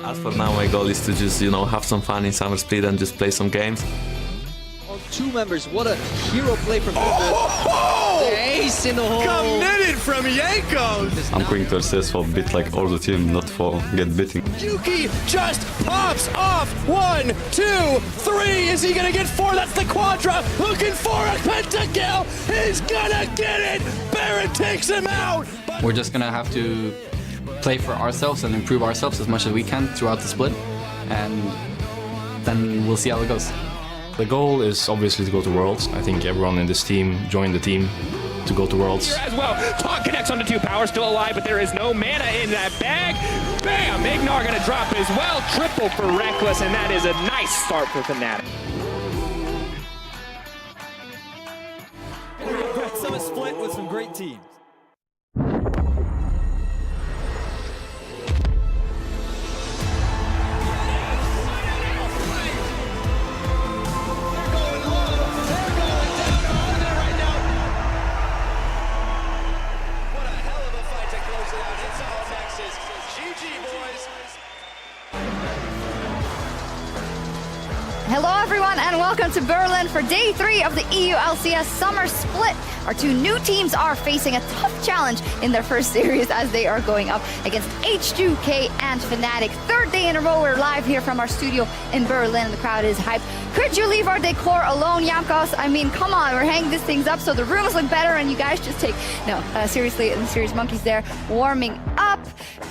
As for now, my goal is to just, have some fun in Summer Split and just play some games. On two members, what a hero play from the ace in the hole. Committed from Yankos. I'm going to assess for bit like all the team, not for get beating. Yuki just pops off. 1, 2, 3. Is he gonna get 4? That's the quadra. Looking for a pentakill. He's gonna get it. Barrett takes him out. We're just gonna have to play for ourselves and improve ourselves as much as we can throughout the split, and then we'll see how it goes. The goal is obviously to go to Worlds. I think everyone in this team joined the team to go to Worlds. As well, Talk connects onto 2 power, still alive, but there is no mana in that bag. Bam! Ignar gonna drop as well. Triple for Reckless, and that is a nice start for Fnatic. Summer split with some great teams. Hello everyone and welcome to Berlin for day 3 of the EU LCS Summer Split. Our 2 new teams are facing a tough challenge in their first series as they are going up against H2K and Fnatic. 3rd day in a row, we're live here from our studio in Berlin. The crowd is hyped. Could you leave our decor alone, Yankos? I mean, come on, we're hanging these things up so the rooms look better and you guys just take... No, seriously, the Serious Monkeys there warming up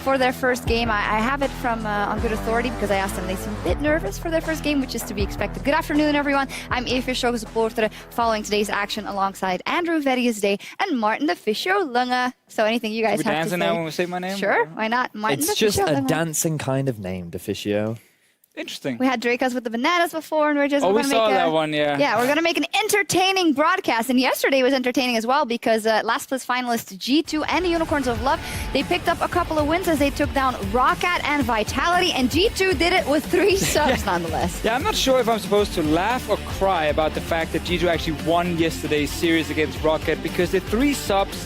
for their first game. I have it from on good authority because I asked them they seem a bit nervous for their first game, which is to be expected. Good afternoon, everyone. I'm Eva Schogesupporter, following today's action alongside Andrew Day and Martin the Fisho Lunga. So anything you guys have to say? Now when we say my name? Sure, why not? Martin It's the just Fisho a Lunga. dancing kind of name, Deficio. Interesting. We had Dracos with the bananas before, and we're just... Oh, we gonna saw make that one, yeah. Yeah, we're going to make an entertaining broadcast. And yesterday was entertaining as well because last place finalists G2 and the Unicorns of Love, they picked up a couple of wins as they took down Roccat and Vitality, and G2 did it with 3 subs nonetheless. Yeah, I'm not sure if I'm supposed to laugh or cry about the fact that G2 actually won yesterday's series against Roccat, because the 3 subs,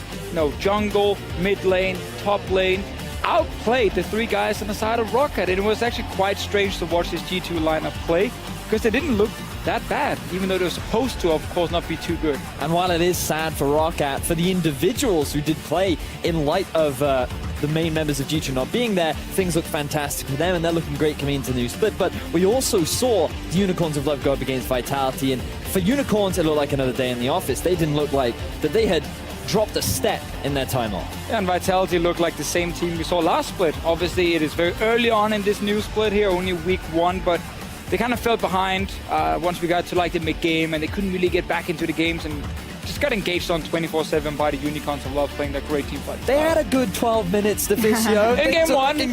jungle, mid lane, top lane, outplayed the 3 guys on the side of Roccat. And it was actually quite strange to watch this G2 lineup play, because they didn't look that bad, even though they were supposed to, of course, not be too good. And while it is sad for Roccat, for the individuals who did play in light of the main members of G2 not being there, things look fantastic for them, and they're looking great coming into the new split. But we also saw the Unicorns of Love go up against Vitality, and for Unicorns, it looked like another day in the office. They didn't look like that they had dropped a step in their time off. Yeah, and Vitality looked like the same team we saw last split. Obviously, it is very early on in this new split here, only week 1, but they kind of fell behind once we got to like the mid-game, and they couldn't really get back into the games and just got engaged on 24/7 by the Unicorns of Love, playing that great team fight. They had a good 12 minutes, Deficio. in game one, they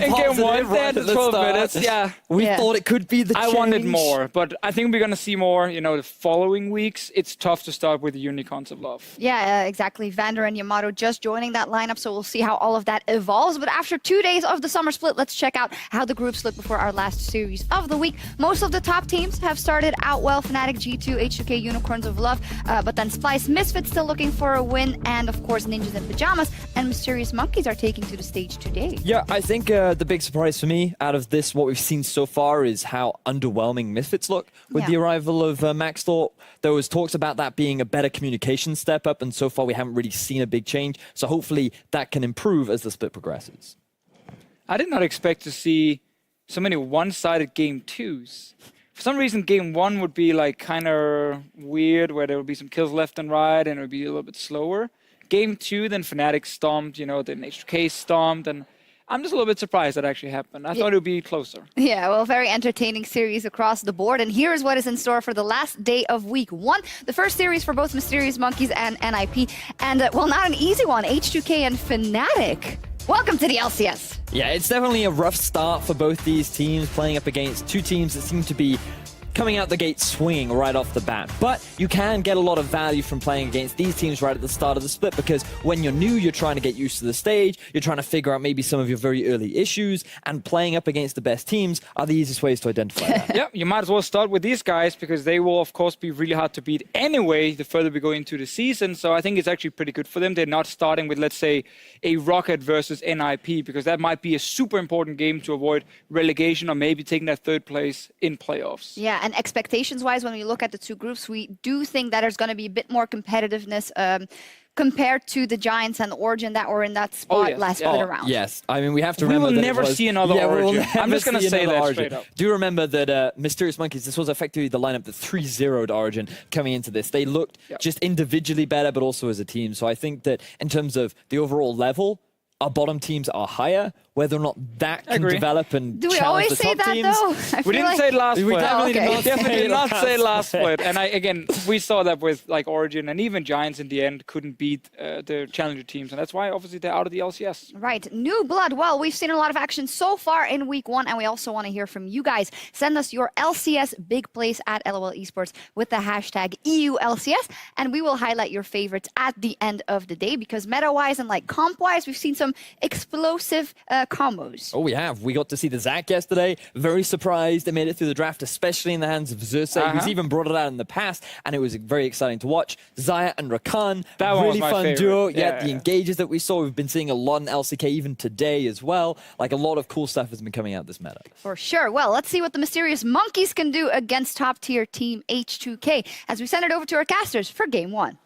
had the 12 minutes. Yeah, we thought it could be the change. I wanted more, but I think we're gonna see more. The following weeks, it's tough to start with the Unicorns of Love. Yeah, exactly. Vander and Yamato just joining that lineup, so we'll see how all of that evolves. But after 2 days of the summer split, let's check out how the groups look before our last series of the week. Most of the top teams have started out well. Fnatic, G2, H2K, Unicorns of Love, but then Splice, Misfits still looking for a win, and of course Ninjas in Pajamas and Mysterious Monkeys are taking to the stage today. Yeah, I think the big surprise for me out of this, what we've seen so far, is how underwhelming Misfits look with the arrival of Max Thor. There was talks about that being a better communication step up, and so far we haven't really seen a big change. So hopefully that can improve as the split progresses. I did not expect to see so many one-sided game 2s. For some reason, game 1 would be like kind of weird, where there would be some kills left and right, and it would be a little bit slower. Game 2, then Fnatic stomped, then H2K stomped, and I'm just a little bit surprised that actually happened. I thought it would be closer. Yeah, well, very entertaining series across the board. And here's what is in store for the last day of week 1. The first series for both Mysterious Monkeys and NIP. And, well, not an easy one. H2K and Fnatic. Welcome to the LCS. Yeah, it's definitely a rough start for both these teams, playing up against 2 teams that seem to be coming out the gate swinging right off the bat. But you can get a lot of value from playing against these teams right at the start of the split, because when you're new, you're trying to get used to the stage, you're trying to figure out maybe some of your very early issues, and playing up against the best teams are the easiest ways to identify that. Yeah, you might as well start with these guys because they will, of course, be really hard to beat anyway the further we go into the season. So I think it's actually pretty good for them. They're not starting with, let's say, a Rocket versus NIP, because that might be a super important game to avoid relegation or maybe taking that third place in playoffs. Yeah, and expectations-wise, when we look at the two groups, we do think that there's going to be a bit more competitiveness compared to the Giants and the Origin that were in that spot last split around. Yes, I mean, we have to We remember will that never it was, see another Origin. I'm just going to say that straight up. Do remember that Mysterious Monkeys, this was effectively the lineup that 3-0'd Origin coming into this. They looked just individually better, but also as a team. So I think that in terms of the overall level, our bottom teams are higher. Whether or not that can develop and do we challenge always the say top that teams, though? We didn't say it last split. We Definitely did not say last split. split. And again, we saw that with like Origin and even Giants in the end couldn't beat the challenger teams, and that's why obviously they're out of the LCS. Right, new blood. Well, we've seen a lot of action so far in week 1, and we also want to hear from you guys. Send us your LCS big plays at LOL Esports with the hashtag EULCS, and we will highlight your favorites at the end of the day, because meta-wise and like comp-wise, we've seen some explosive combos. Oh, we have. We got to see the Zac yesterday. Very surprised they made it through the draft, especially in the hands of Xerxes, who's even brought it out in the past, and it was very exciting to watch. Xayah and Rakan, that one really was my fun favorite. duo. Yeah, the engages that we saw, we've been seeing a lot in LCK even today as well. Like, a lot of cool stuff has been coming out this meta. For sure. Well, let's see what the Mysterious Monkeys can do against top-tier team H2K as we send it over to our casters for Game 1.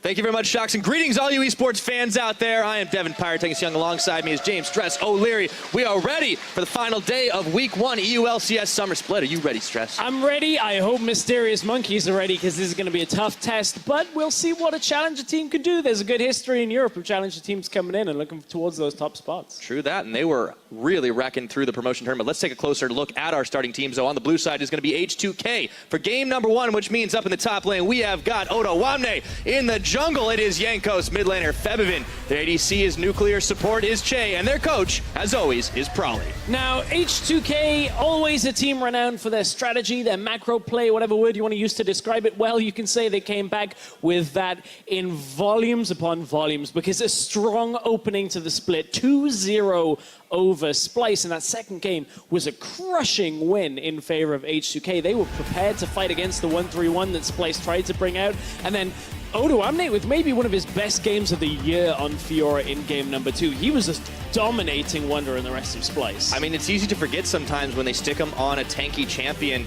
Thank you very much, Shox, and greetings all you esports fans out there. I am Devin Pyrotangus Young. Alongside me is James Stress O'Leary. We are ready for the final day of Week 1 EULCS Summer Split. Are you ready, Stress? I'm ready. I hope Mysterious Monkeys are ready, because this is going to be a tough test, but we'll see what a challenger team can do. There's a good history in Europe of challenger teams coming in and looking towards those top spots. True that, and they were really wrecking through the promotion tournament. Let's take a closer look at our starting teams. So on the blue side is going to be H2K for game number 1, which means up in the top lane we have got Odo Wamne. In the jungle it is Yankos, mid laner Febivin. Their ADC is Nuclear, support is Che, and their coach, as always, is Prolly. Now, H2K, always a team renowned for their strategy, their macro play, whatever word you want to use to describe it. Well, you can say they came back with that in volumes upon volumes, because a strong opening to the split, 2-0 over Splice, and that second game was a crushing win in favor of H2K. They were prepared to fight against the 1-3-1 that Splice tried to bring out, and then Odo Wamne with maybe one of his best games of the year on Fiora in game number 2. He was a dominating wonder in the rest of Splice. I mean, it's easy to forget sometimes when they stick him on a tanky champion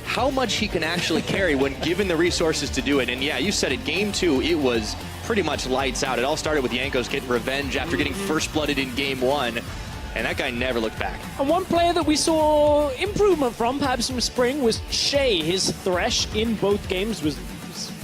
how much he can actually carry when given the resources to do it. And yeah, you said it, game 2, it was pretty much lights out. It all started with Yankos getting revenge after getting first blooded in game 1. And that guy never looked back. And one player that we saw improvement from, perhaps from Spring, was Shea. His thresh in both games was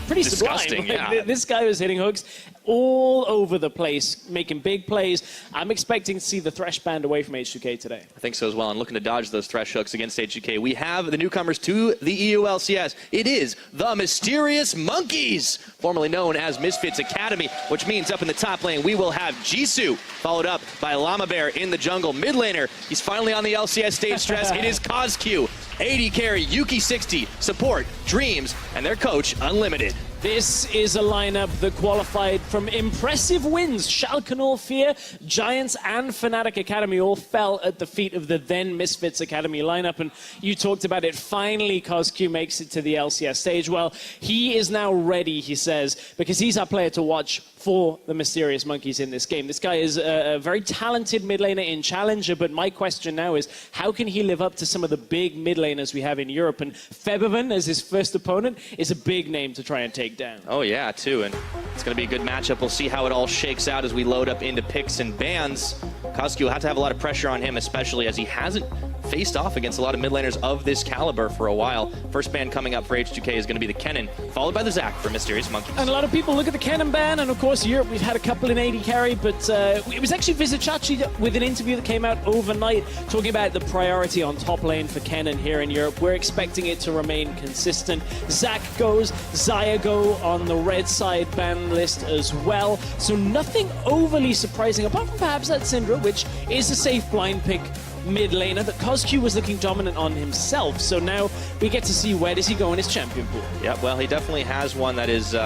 pretty disgusting, sublime. yeah. This guy was hitting hooks all over the place, making big plays. I'm expecting to see the Thresh banned away from H2K today. I think so as well, and looking to dodge those Thresh hooks against H2K. We have the newcomers to the EULCS. It is the Mysterious Monkeys, formerly known as Misfits Academy, which means up in the top lane we will have Jisoo, followed up by Llama Bear in the jungle. Mid laner, he's finally on the LCS stage, Stress. It is Caso, AD carry, Yuki 60, support, Dreams, and their coach, Unlimited. This is a lineup that qualified from impressive wins. Schalke 04, Giants, and Fnatic Academy all fell at the feet of the then Misfits Academy lineup. And you talked about it. Finally, Caso makes it to the LCS stage. Well, he is now ready, he says, because he's our player to watch for the Mysterious Monkeys in this game. This guy is a very talented mid laner in Challenger, but my question now is, how can he live up to some of the big mid laners we have in Europe? And Febivin, as his first opponent, is a big name to try and take down. Oh yeah, too, and it's going to be a good matchup. We'll see how it all shakes out as we load up into picks and bans. Caso will have to have a lot of pressure on him, especially as he hasn't faced off against a lot of mid laners of this caliber for a while. First ban coming up for H2K is going to be the Kennen, followed by the Zac for Mysterious Monkeys. And a lot of people look at the Kennen ban, and of course Europe, we've had a couple in AD carry, but it was actually Vizicachi with an interview that came out overnight talking about the priority on top lane for Kennen here in Europe. We're expecting it to remain consistent. Zac goes, Xayah go on the red side ban list as well. So nothing overly surprising, apart from perhaps that Syndra, which is a safe blind pick mid laner that Caso was looking dominant on himself. So now we get to see where does he go in his champion pool. Yeah, well, he definitely has one that is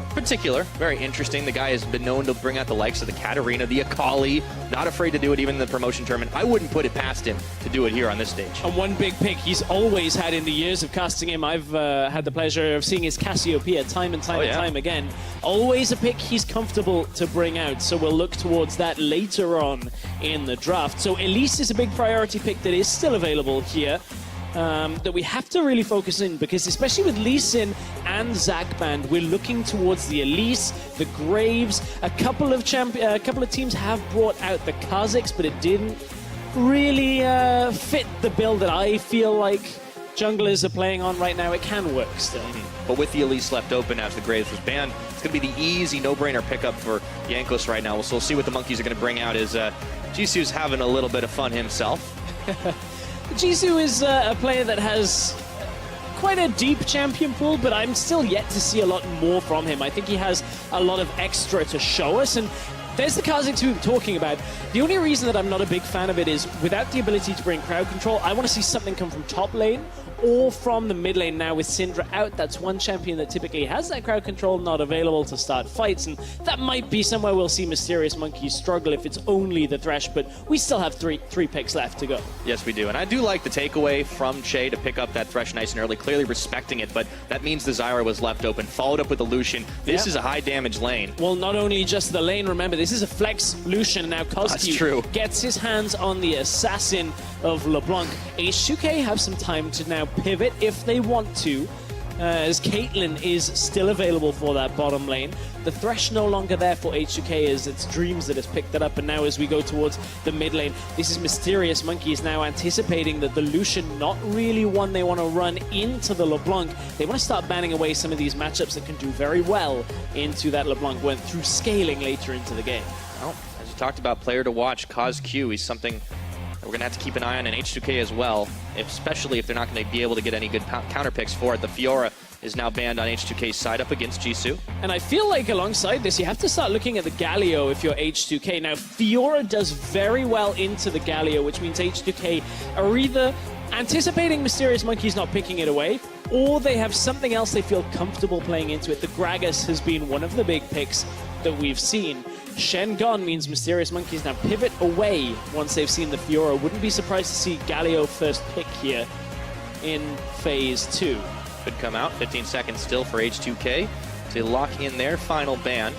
particular, very interesting. The guy has been known to bring out the likes of the Katarina, the Akali, not afraid to do it even in the promotion tournament. I wouldn't put it past him to do it here on this stage. And one big pick he's always had in the years of casting him. I've had the pleasure of seeing his Cassiopeia time and time again. Always a pick he's comfortable to bring out, so we'll look towards that later on in the draft. So Elise is a big priority pick that is still available here. That we have to really focus in, because especially with Lee Sin and Zakband, we're looking towards the Elise, the Graves. A couple of teams have brought out the Kazakhs, but it didn't really fit the build that I feel like junglers are playing on right now. It can work still. But with the Elise left open after the Graves was banned, it's going to be the easy no-brainer pickup for Jankos right now. So we'll see what the monkeys are going to bring out. As Jisu's having a little bit of fun himself. Jisu is a player that has quite a deep champion pool, but I'm still yet to see a lot more from him. I think he has a lot of extra to show us, and there's the Kazakhs we were talking about. The only reason that I'm not a big fan of it is without the ability to bring crowd control, I want to see something come from top lane or from the mid lane. Now with Syndra out, that's one champion that typically has that crowd control not available to start fights, and that might be somewhere we'll see Mysterious Monkeys struggle if it's only the Thresh, but we still have three picks left to go. Yes, we do, and I do like the takeaway from Che to pick up that Thresh nice and early, clearly respecting it, but that means the Zyra was left open, followed up with the Lucian. This is a high damage lane. Well, not only just the lane, remember, this is a flex Lucian. Now Caso gets his hands on the assassin of LeBlanc. H2K have some time to now pivot if they want to, as Caitlyn is still available for that bottom lane. The Thresh no longer there for H2K, as it's Dreams that has picked it up, and now as we go towards the mid lane, this is Mysterious Monkeys now anticipating that the Lucian, not really one they want to run into the LeBlanc. They want to start banning away some of these matchups that can do very well into that LeBlanc, went through scaling later into the game. Well, as you talked about, player to watch, Caso, he's something we're going to have to keep an eye on in H2K as well, especially if they're not going to be able to get any good counter picks for it. The Fiora is now banned on H2K's side up against Jisoo. And I feel like alongside this, you have to start looking at the Galio if you're H2K. Now, Fiora does very well into the Galio, which means H2K are either anticipating Mysterious Monkeys not picking it away, or they have something else they feel comfortable playing into it. The Gragas has been one of the big picks that we've seen. Shen gone means Mysterious Monkeys now pivot away once they've seen the Fiora. Wouldn't be surprised to see Galio first pick here in phase 2. Could come out, 15 seconds still for H2K to lock in their final ban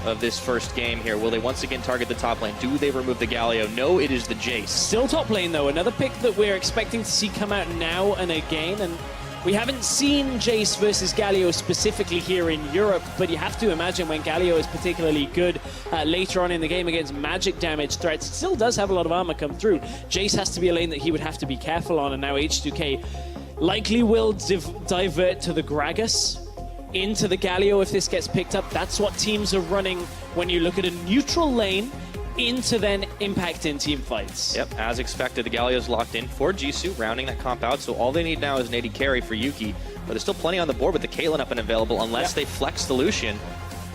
of this first game here. Will they once again target the top lane? Do they remove the Galio? No, it is the Jace. Still top lane though, another pick that we're expecting to see come out now and again, and we haven't seen Jace versus Galio specifically here in Europe, but you have to imagine when Galio is particularly good later on in the game against magic damage threats, it still does have a lot of armor come through. Jace has to be a lane that he would have to be careful on, and now H2K likely will divert to the Gragas into the Galio if this gets picked up. That's what teams are running when you look at a neutral lane into then impact in team fights. Yep, as expected, the Galio's locked in for Jisoo, rounding that comp out, so all they need now is an AD carry for Yuki, but there's still plenty on the board with the Caitlyn up and available unless they flex the Lucian.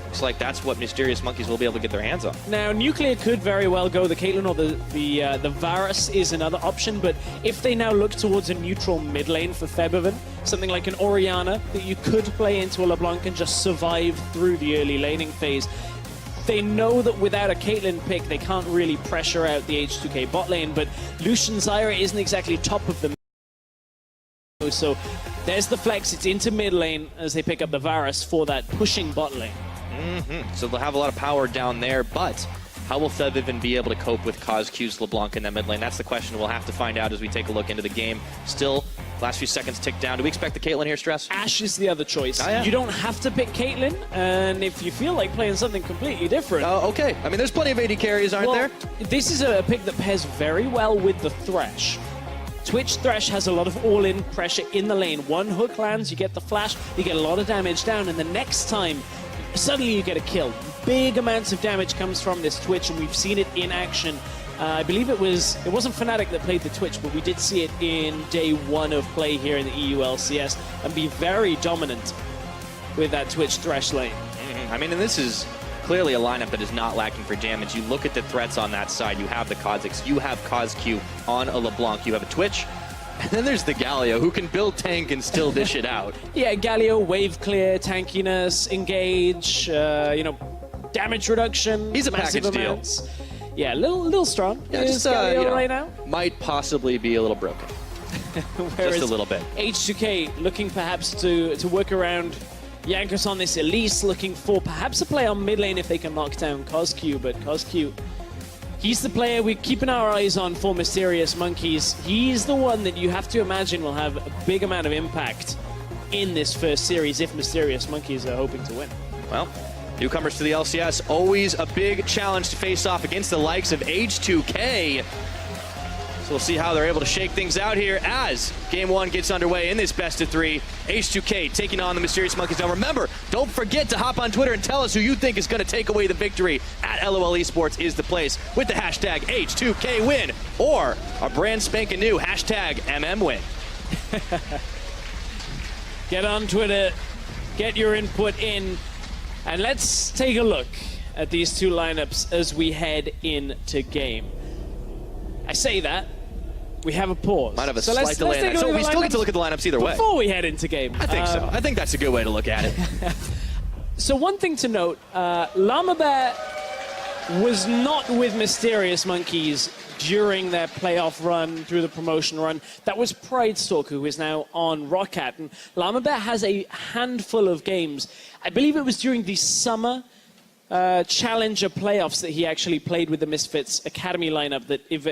Looks like that's what Mysterious Monkeys will be able to get their hands on. Now, Nuclear could very well go the Caitlyn, or the Varus is another option, but if they now look towards a neutral mid lane for Febiven, something like an Orianna that you could play into a LeBlanc and just survive through the early laning phase, they know that without a Caitlyn pick, they can't really pressure out the H2K bot lane, but Lucian Zyra isn't exactly top of the mid. So there's the flex, it's into mid lane as they pick up the Varus for that pushing bot lane. So they'll have a lot of power down there, but how will Febiven be able to cope with Caso's LeBlanc in that mid lane? That's the question we'll have to find out as we take a look into the game. Still, last few seconds tick down. Do we expect the Caitlyn here, Stress? Ashe is the other choice. Oh, yeah. You don't have to pick Caitlyn, and if you feel like playing something completely different... okay. I mean, there's plenty of AD carries, aren't there? This is a pick that pairs very well with the Thresh. Twitch Thresh has a lot of all-in pressure in the lane. One hook lands, you get the flash, you get a lot of damage down, and the next time, suddenly you get a kill. Big amounts of damage comes from this Twitch, and we've seen it in action. I believe it wasn't Fnatic that played the Twitch, but we did see it in day 1 of play here in the EU LCS, and be very dominant with that Twitch Thresh lane. I mean, and this is clearly a lineup that is not lacking for damage. You look at the threats on that side. You have the Kha'Zix, you have KazQ on a LeBlanc, you have a Twitch, and then there's the Galio, who can build tank and still dish it out. Yeah, Galio, wave clear, tankiness, engage, you know, damage reduction. He's a package deal. Yeah, little strong. Yeah, is Galio you know, right now. might possibly be a little broken. Just a little bit. H2K looking perhaps to work around Jankos on this Elise, looking for perhaps a play on mid lane if they can knock down KazQ, but KazQ, he's the player we're keeping our eyes on for Mysterious Monkeys. He's the one that you have to imagine will have a big amount of impact in this first series if Mysterious Monkeys are hoping to win. Well, newcomers to the LCS, always a big challenge to face off against the likes of H2K. So we'll see how they're able to shake things out here as Game 1 gets underway in this best of 3. H2K taking on the Mysterious Monkeys. Now remember, don't forget to hop on Twitter and tell us who you think is going to take away the victory. At LOL Esports is the place with the hashtag H2KWin or our brand spanking new hashtag MMWin. Get on Twitter, get your input in, and let's take a look at these two lineups as we head into game. I say that, we have a pause. Might have a slight delay in that. So we still get to look at the lineups either way. Before we head into game. I think so. I think that's a good way to look at it. So one thing to note, Llama Bear was not with Mysterious Monkeys during their playoff run, through the promotion run. That was Pride Stalker, who is now on Roccat. And Llama Bear has a handful of games. I believe it was during the summer Challenger playoffs that he actually played with the Misfits Academy lineup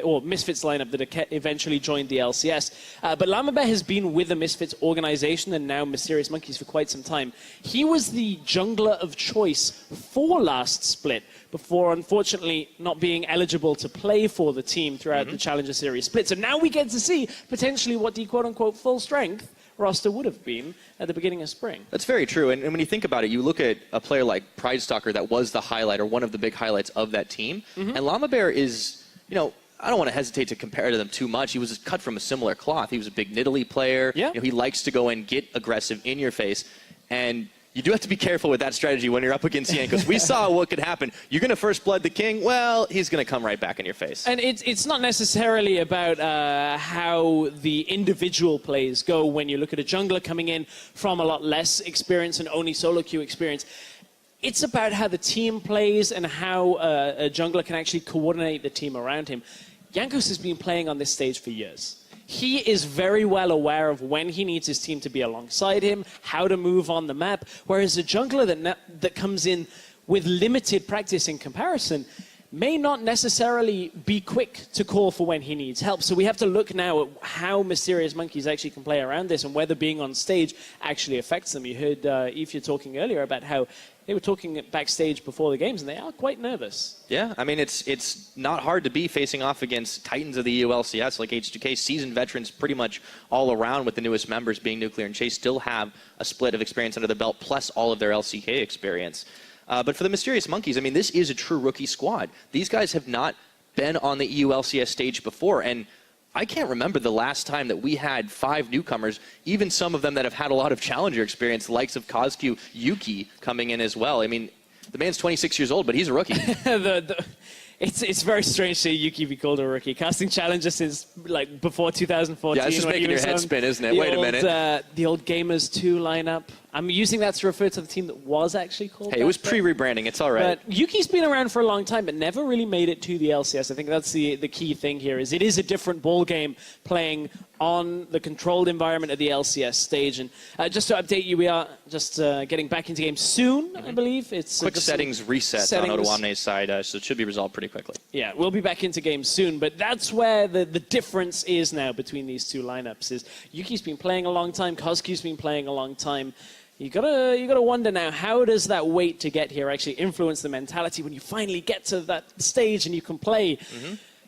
or Misfits lineup that eventually joined the LCS. But Llama Bear has been with the Misfits organization and now Mysterious Monkeys for quite some time. He was the jungler of choice for last split before, unfortunately, not being eligible to play for the team throughout the Challenger Series split. So now we get to see potentially what the quote-unquote full strength roster would have been at the beginning of spring. That's very true. And when you think about it, you look at a player like Pride Stalker that was the highlight or one of the big highlights of that team. And Llama Bear is, you know, I don't want to hesitate to compare to them too much. He was cut from a similar cloth. He was a big Nidalee player. Yeah. You know, he likes to go and get aggressive in your face. And you do have to be careful with that strategy when you're up against Jankos. We saw what could happen. You're going to first blood the king. Well, he's going to come right back in your face. And it's not necessarily about how the individual plays go when you look at a jungler coming in from a lot less experience and only solo queue experience. It's about how the team plays and how a jungler can actually coordinate the team around him. Jankos has been playing on this stage for years. He is very well aware of when he needs his team to be alongside him, how to move on the map, whereas a jungler that comes in with limited practice in comparison may not necessarily be quick to call for when he needs help. So we have to look now at how Mysterious Monkeys actually can play around this and whether being on stage actually affects them. You heard Ifya talking earlier about how they were talking backstage before the games, and they are quite nervous. Yeah, I mean, it's not hard to be facing off against titans of the EU LCS like H2K. Seasoned veterans pretty much all around, with the newest members being Nuclear and Chase, still have a split of experience under the belt, plus all of their LCK experience. But for the Mysterious Monkeys, I mean, this is a true rookie squad. These guys have not been on the EU LCS stage before, and I can't remember the last time that we had 5 newcomers, even some of them that have had a lot of challenger experience, the likes of KazQ, Yuki coming in as well. I mean, the man's 26 years old, but he's a rookie. It's very strange to see Yuki be called a rookie. Casting challenger since like before 2014. Yeah, it's just making your head spin, isn't it? Wait a minute. The old Gamers 2 lineup. I'm using that to refer to the team that was actually called. Hey, it was pre-rebranding. It's all right. But Yuki's been around for a long time, but never really made it to the LCS. I think that's the key thing here. Is it is a different ball game playing on the controlled environment of the LCS stage. And just to update you, we are just getting back into game soon. I believe it's quick settings reset on Otowame's side, so it should be resolved pretty quickly. Yeah, we'll be back into game soon. But that's where the difference is now between these two lineups. Is Yuki's been playing a long time, KazQ's been playing a long time. You gotta wonder now, how does that wait to get here actually influence the mentality when you finally get to that stage and you can play?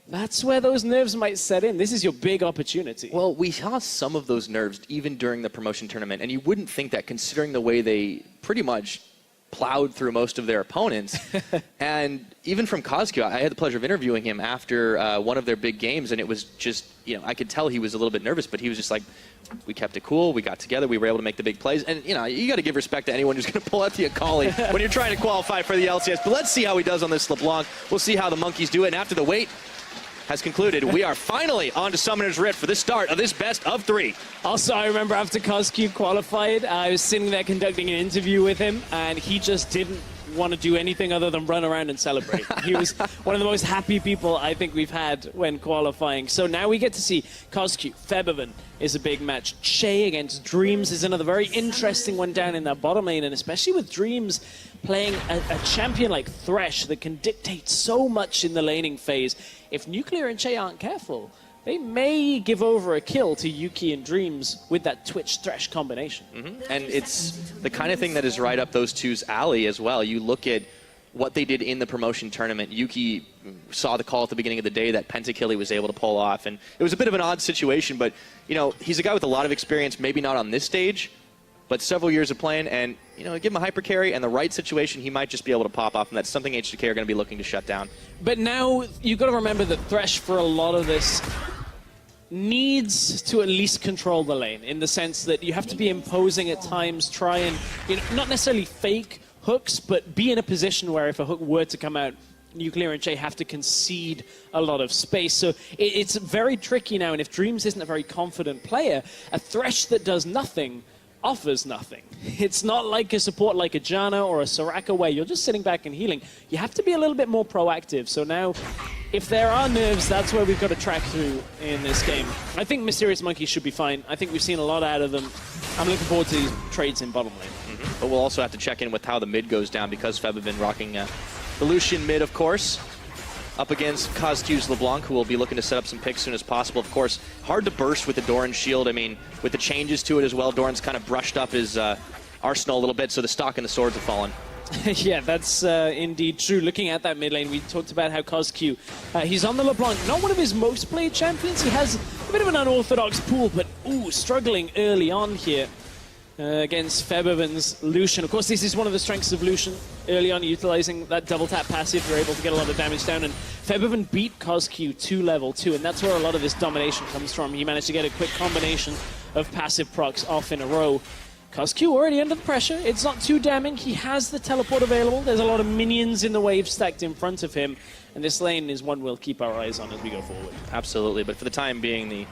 That's where those nerves might set in. This is your big opportunity. Well, we saw some of those nerves even during the promotion tournament, and you wouldn't think that considering the way they pretty much plowed through most of their opponents. And even from Caso, I had the pleasure of interviewing him after one of their big games, and it was just, you know, I could tell he was a little bit nervous, but he was just like, we kept it cool, we got together, we were able to make the big plays. And, you know, you got to give respect to anyone who's going to pull out the Akali when you're trying to qualify for the LCS. But let's see how he does on this LeBlanc. We'll see how the Monkeys do it. And after the wait has concluded, we are finally on to Summoner's Rift for the start of this best of 3. Also, I remember after Caso qualified, I was sitting there conducting an interview with him, and he just didn't want to do anything other than run around and celebrate. He was one of the most happy people I think we've had when qualifying. So now we get to see Caso. Febiven is a big match. Shay against Dreams is another very interesting one down in that bottom lane, and especially with Dreams playing a champion like Thresh that can dictate so much in the laning phase. If Nuclear and Shay aren't careful, they may give over a kill to Yuki and Dreams with that Twitch-Thresh combination. And it's the kind of thing that is right up those two's alley as well. You look at what they did in the promotion tournament. Yuki saw the call at the beginning of the day that Pentakill he was able to pull off, and it was a bit of an odd situation, but, you know, he's a guy with a lot of experience, maybe not on this stage, but several years of playing, and, you know, give him a hyper carry and the right situation, he might just be able to pop off, and that's something H2K are going to be looking to shut down. But now you've got to remember that Thresh, for a lot of this, needs to at least control the lane, in the sense that you have to be imposing at times, try and, you know, not necessarily fake hooks, but be in a position where if a hook were to come out, Nuclear and Shay have to concede a lot of space. So it's very tricky now, and if Dreams isn't a very confident player, a Thresh that does nothing offers nothing. It's not like a support like a Janna or a Soraka where you're just sitting back and healing. You have to be a little bit more proactive. So now, if there are nerves, that's where we've got to track through in this game. I think Mysterious Monkey should be fine. I think we've seen a lot out of them. I'm looking forward to these trades in bottom lane. But we'll also have to check in with how the mid goes down, because Feb have been rocking the Lucian mid, of course, up against Caso's LeBlanc, who will be looking to set up some picks as soon as possible. Of course, hard to burst with the Doran shield. I mean, with the changes to it as well, Doran's kind of brushed up his arsenal a little bit, so the stock and the swords have fallen. Yeah, that's indeed true. Looking at that mid lane, we talked about how Caso, he's on the LeBlanc, not one of his most played champions. He has a bit of an unorthodox pool, but struggling early on here against Febiven's Lucian. Of course, this is one of the strengths of Lucian. Early on, utilizing that double tap passive, you're able to get a lot of damage down, and Febiven beat Caso to level 2, and that's where a lot of this domination comes from. He managed to get a quick combination of passive procs off in a row. Caso already under the pressure. It's not too damning. He has the teleport available. There's a lot of minions in the wave stacked in front of him, and this lane is one we'll keep our eyes on as we go forward. Absolutely, but for the time being, the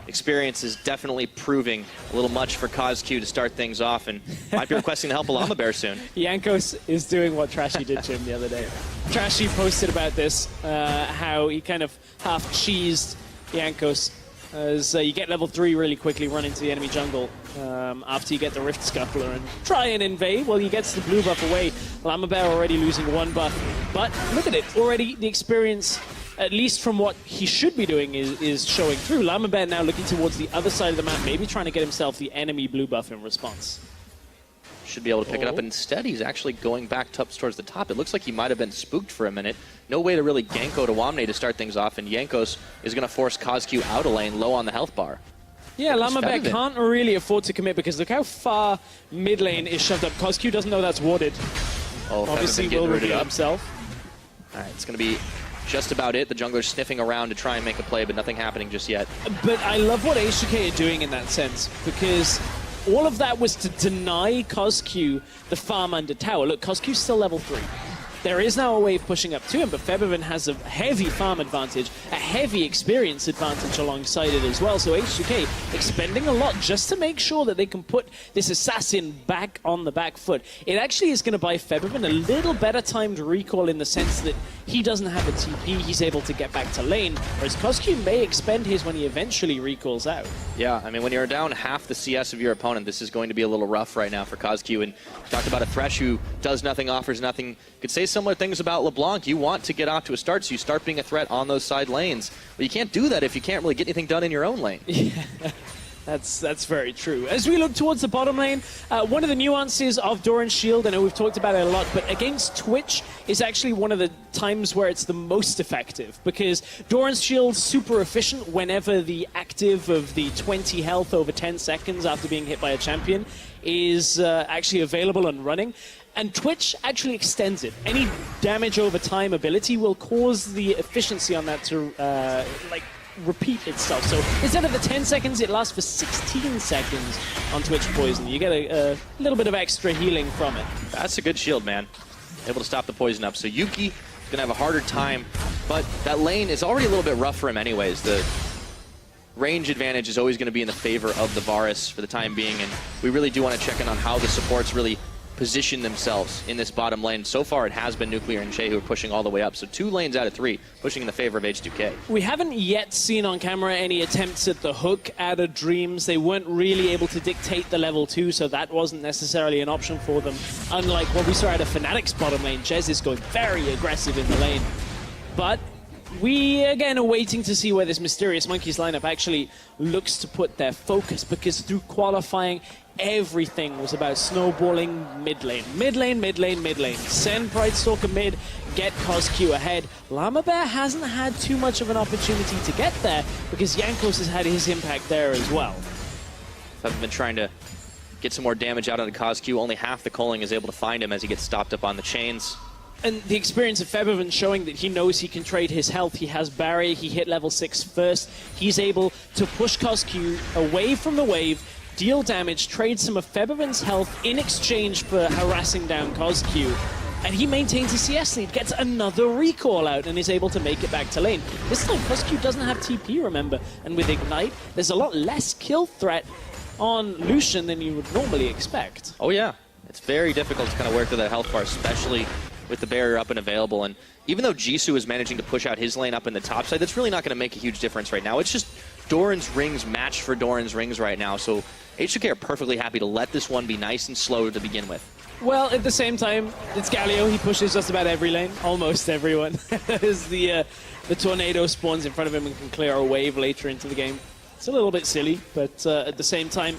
experience is definitely proving a little much for Caso to start things off, and might be requesting the help of Llama Bear soon. Jankos is doing what Trashy did to him the other day. Trashy posted about this, how he kind of half-cheesed Jankos as you get level 3 really quickly, run into the enemy jungle after you get the Rift Scuffler and try and invade. Well, he gets the blue buff away. Llama Bear already losing 1 buff, but look at it, already the experience, at least from what he should be doing, is showing through. Llama Bear now looking towards the other side of the map, maybe trying to get himself the enemy blue buff in response. Should be able to pick it up, and instead he's actually going back towards the top. It looks like he might have been spooked for a minute. No way to really gank out Wamne to start things off, and Jankos is going to force Caso out of lane, low on the health bar. Yeah, Llama Bear can't really afford to commit, because look how far mid lane is shoved up. Caso doesn't know that's warded. Obviously will reveal himself. All right, it's going to be just about it. The jungler's sniffing around to try and make a play, but nothing happening just yet. But I love what H2K are doing in that sense, because all of that was to deny Caso the farm under tower. Look, Caso's still level 3. There is now a wave pushing up to him, but Febiven has a heavy farm advantage, a heavy experience advantage alongside it as well. So H2K expending a lot just to make sure that they can put this assassin back on the back foot. It actually is going to buy Febiven a little better timed recall, in the sense that he doesn't have a TP, he's able to get back to lane, whereas Caso may expend his when he eventually recalls out. Yeah, I mean, when you're down half the CS of your opponent, this is going to be a little rough right now for Caso. And talked about a Thresh who does nothing, offers nothing. Could say similar things about LeBlanc. You want to get off to a start, so you start being a threat on those side lanes. But you can't do that if you can't really get anything done in your own lane. Yeah, that's very true. As we look towards the bottom lane, one of the nuances of Doran's shield, I know we've talked about it a lot, but against Twitch is actually one of the times where it's the most effective, because Doran's shield's super efficient whenever the active of the 20 health over 10 seconds after being hit by a champion is actually available and running. and Twitch actually extends it. Any damage over time ability will cause the efficiency on that to repeat itself. So instead of the 10 seconds, it lasts for 16 seconds on Twitch Poison. You get a little bit of extra healing from it. That's a good shield, man. Able to stop the poison up. So Yuki is going to have a harder time, but that lane is already a little bit rough for him anyways. The range advantage is always going to be in the favor of the Varus for the time being, and we really do want to check in on how the supports really position themselves in this bottom lane. So far, it has been Nuclear and Shay who are pushing all the way up. So 2 lanes out of 3 pushing in the favor of H2K. We haven't yet seen on camera any attempts at the hook out of Dreams. They weren't really able to dictate the level 2, so that wasn't necessarily an option for them. Unlike what we saw out of Fnatic's bottom lane, Jez is going very aggressive in the lane. But we, again, are waiting to see where this Mysterious Monkeys lineup actually looks to put their focus, because through qualifying, everything was about snowballing mid lane. Mid lane, mid lane, mid lane. Send Pride Stalker mid, get CosQ ahead. Llama Bear hasn't had too much of an opportunity to get there, because Jankos has had his impact there as well. I've been trying to get some more damage out on the CosQ. Only half the culling is able to find him as he gets stopped up on the chains. And the experience of Febiven showing that he knows he can trade his health. He has Barrier, he hit level 6 first. He's able to push CosQ away from the wave, deal damage, trade some of Febiven's health in exchange for harassing down CosQ. And he maintains a CS lead, gets another recall out, and is able to make it back to lane. This time, CosQ doesn't have TP, remember. And with Ignite, there's a lot less kill threat on Lucian than you would normally expect. Oh yeah, it's very difficult to kind of work through that health bar, especially with the barrier up and available. And even though Jisoo is managing to push out his lane up in the top side, that's really not going to make a huge difference right now. It's just Doran's rings matched for Doran's rings right now. So H2K are perfectly happy to let this one be nice and slow to begin with. Well, at the same time, it's Galio. He pushes just about every lane, almost everyone. As the tornado spawns in front of him and can clear a wave later into the game. It's a little bit silly, but at the same time,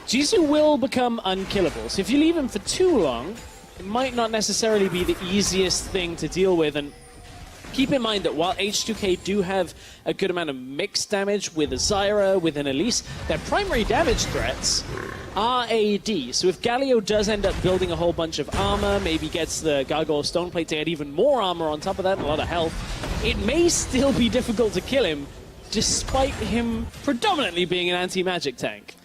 Jisoo will become unkillable. So if you leave him for too long, it might not necessarily be the easiest thing to deal with. And keep in mind that while H2K do have a good amount of mixed damage with a Zyra, with an Elise, their primary damage threats are AD. So if Galio does end up building a whole bunch of armor, maybe gets the Gargoyle Stoneplate to add even more armor on top of that and a lot of health, it may still be difficult to kill him, despite him predominantly being an anti-magic tank.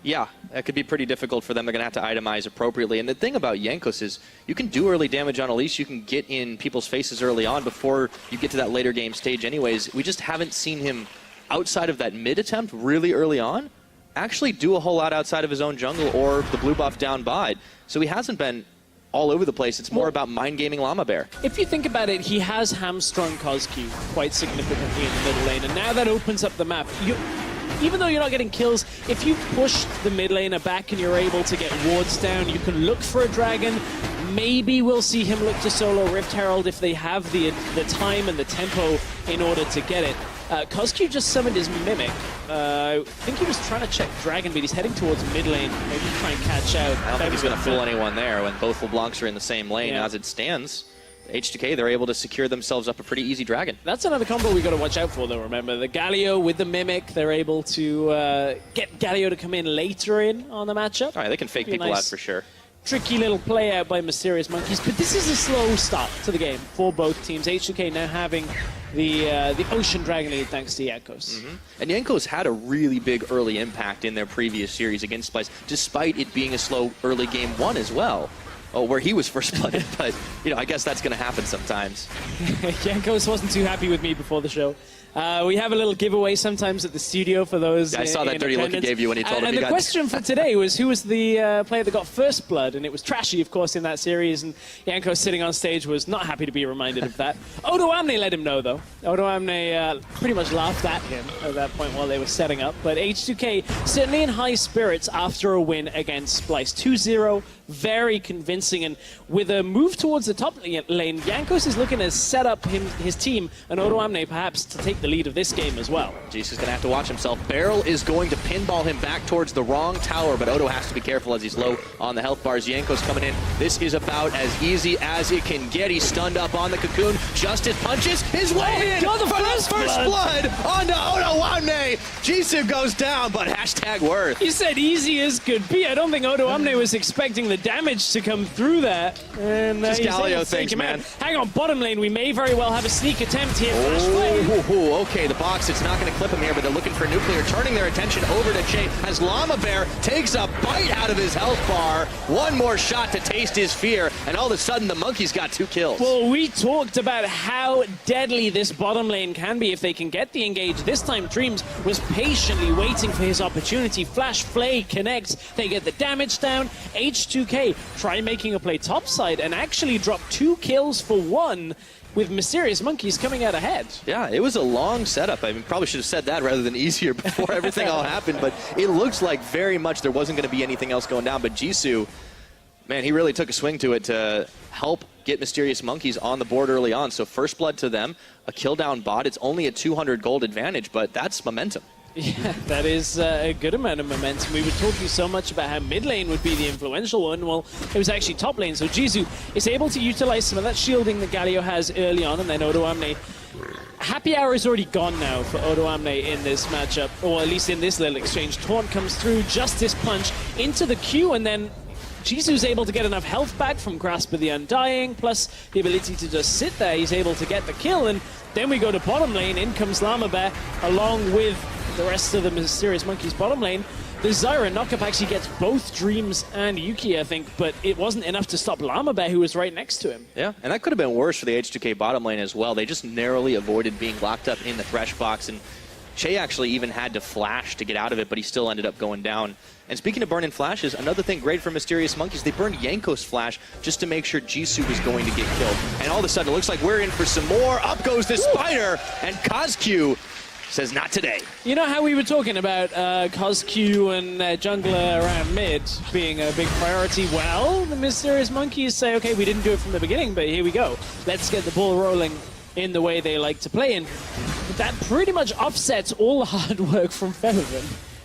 Yeah, that could be pretty difficult for them. They're going to have to itemize appropriately. And the thing about Jankos is you can do early damage on Elise. You can get in people's faces early on before you get to that later game stage anyways. We just haven't seen him, outside of that mid attempt really early on, actually do a whole lot outside of his own jungle or the blue buff down by. So he hasn't been all over the place. It's more about mind gaming Llama Bear. If you think about it, he has hamstrung CosQ quite significantly in the middle lane. And now that opens up the map. Even though you're not getting kills, if you push the mid laner back and you're able to get wards down, you can look for a dragon. Maybe we'll see him look to solo Rift Herald if they have the time and the tempo in order to get it. CosQ just summoned his Mimic. I think he was trying to check Dragon, but he's heading towards mid lane. Maybe try and catch out. I don't think he's going to fool anyone there when both LeBlancs are in the same lane. Yeah. As it stands, H2K, they're able to secure themselves up a pretty easy dragon. That's another combo we got to watch out for, though, remember. The Galio with the Mimic, they're able to get Galio to come in later in on the matchup. All right, they can fake people out for sure. Tricky little play out by Mysterious Monkeys, but this is a slow start to the game for both teams. H2K now having the Ocean Dragon lead thanks to Jankos. And Jankos had a really big early impact in their previous series against Splice, despite it being a slow early game one as well. Oh, where he was first blooded, but you know, I guess that's going to happen sometimes. Jankos wasn't too happy with me before the show. We have a little giveaway sometimes at the studio for those. I saw that dirty look he gave you when he told him and he the got... question for today was who was the player that got first blood, and it was Trashy, of course, in that series. And Jankos sitting on stage was not happy to be reminded of that. Odo Amne let him know, though. Odo Amne pretty much laughed at him at that point while they were setting up. But H2K certainly in high spirits after a win against Splice. 2-0, very convincing, and with a move towards the top lane, Jankos is looking to set up his team and Odo Amne perhaps to take the lead of this game as well. Jesus is going to have to watch himself. Beryl is going to pinball him back towards the wrong tower, but Odo has to be careful as he's low on the health bars. Jankos coming in. This is about as easy as it can get. He's stunned up on the cocoon. Justice punches his way in got the for the first blood onto Odo Amne. Jisoo goes down, but hashtag worth. You said easy as could be. I don't think Odo Amne was expecting the damage to come through there. And Just he's Galio able to take things, him man. out. Hang on, bottom lane, we may very well have a sneak attempt here. Flash play. Oh, okay, the box, it's not going to clip him here, but they're looking for nuclear, turning their attention over to Che as Llama Bear takes a bite out of his health bar. One more shot to taste his fear, and all of a sudden the Monkeys got 2 kills. Well, we talked about how deadly this bottom lane can be if they can get the engage. This time, Dreams was patiently waiting for his opportunity. Flash Flay connects. They get the damage down. H2K try making a play topside and actually drop 2 kills for 1 with Mysterious Monkeys coming out ahead. Yeah, it was a long setup. I mean, probably should have said that rather than easier before everything all happened, but it looks like very much there wasn't going to be anything else going down. But Jisoo, man, he really took a swing to it to help get Mysterious Monkeys on the board early on. So first blood to them, a kill down bot. It's only a 200 gold advantage, but that's momentum. Yeah, that is a good amount of momentum. We were talking so much about how mid lane would be the influential one. Well, it was actually top lane. So Jisoo is able to utilize some of that shielding that Galio has early on, and then Odoamne. Happy hour is already gone now for Odoamne in this matchup, or at least in this little exchange. Taunt comes through, Justice Punch into the Q, and then Jisoo's able to get enough health back from Grasp of the Undying, plus the ability to just sit there. He's able to get the kill, and then we go to bottom lane. In comes Llama Bear, along with the rest of the Mysterious Monkeys bottom lane. The Zyra knockup actually gets both Dreams and Yuki, I think, but it wasn't enough to stop Llama Bear, who was right next to him. Yeah, and that could have been worse for the H2K bottom lane as well. They just narrowly avoided being locked up in the Thresh box, and Che actually even had to flash to get out of it, but he still ended up going down. And speaking of burning flashes, another thing great for Mysterious Monkeys, they burned Yanko's flash just to make sure Jisoo was going to get killed. And all of a sudden, it looks like we're in for some more. Up goes the Spider, and Caso says not today. You know how we were talking about Caso and jungler around mid being a big priority? Well, the Mysterious Monkeys say, okay, we didn't do it from the beginning, but here we go. Let's get the ball rolling in the way they like to play. And that pretty much offsets all the hard work from Featherman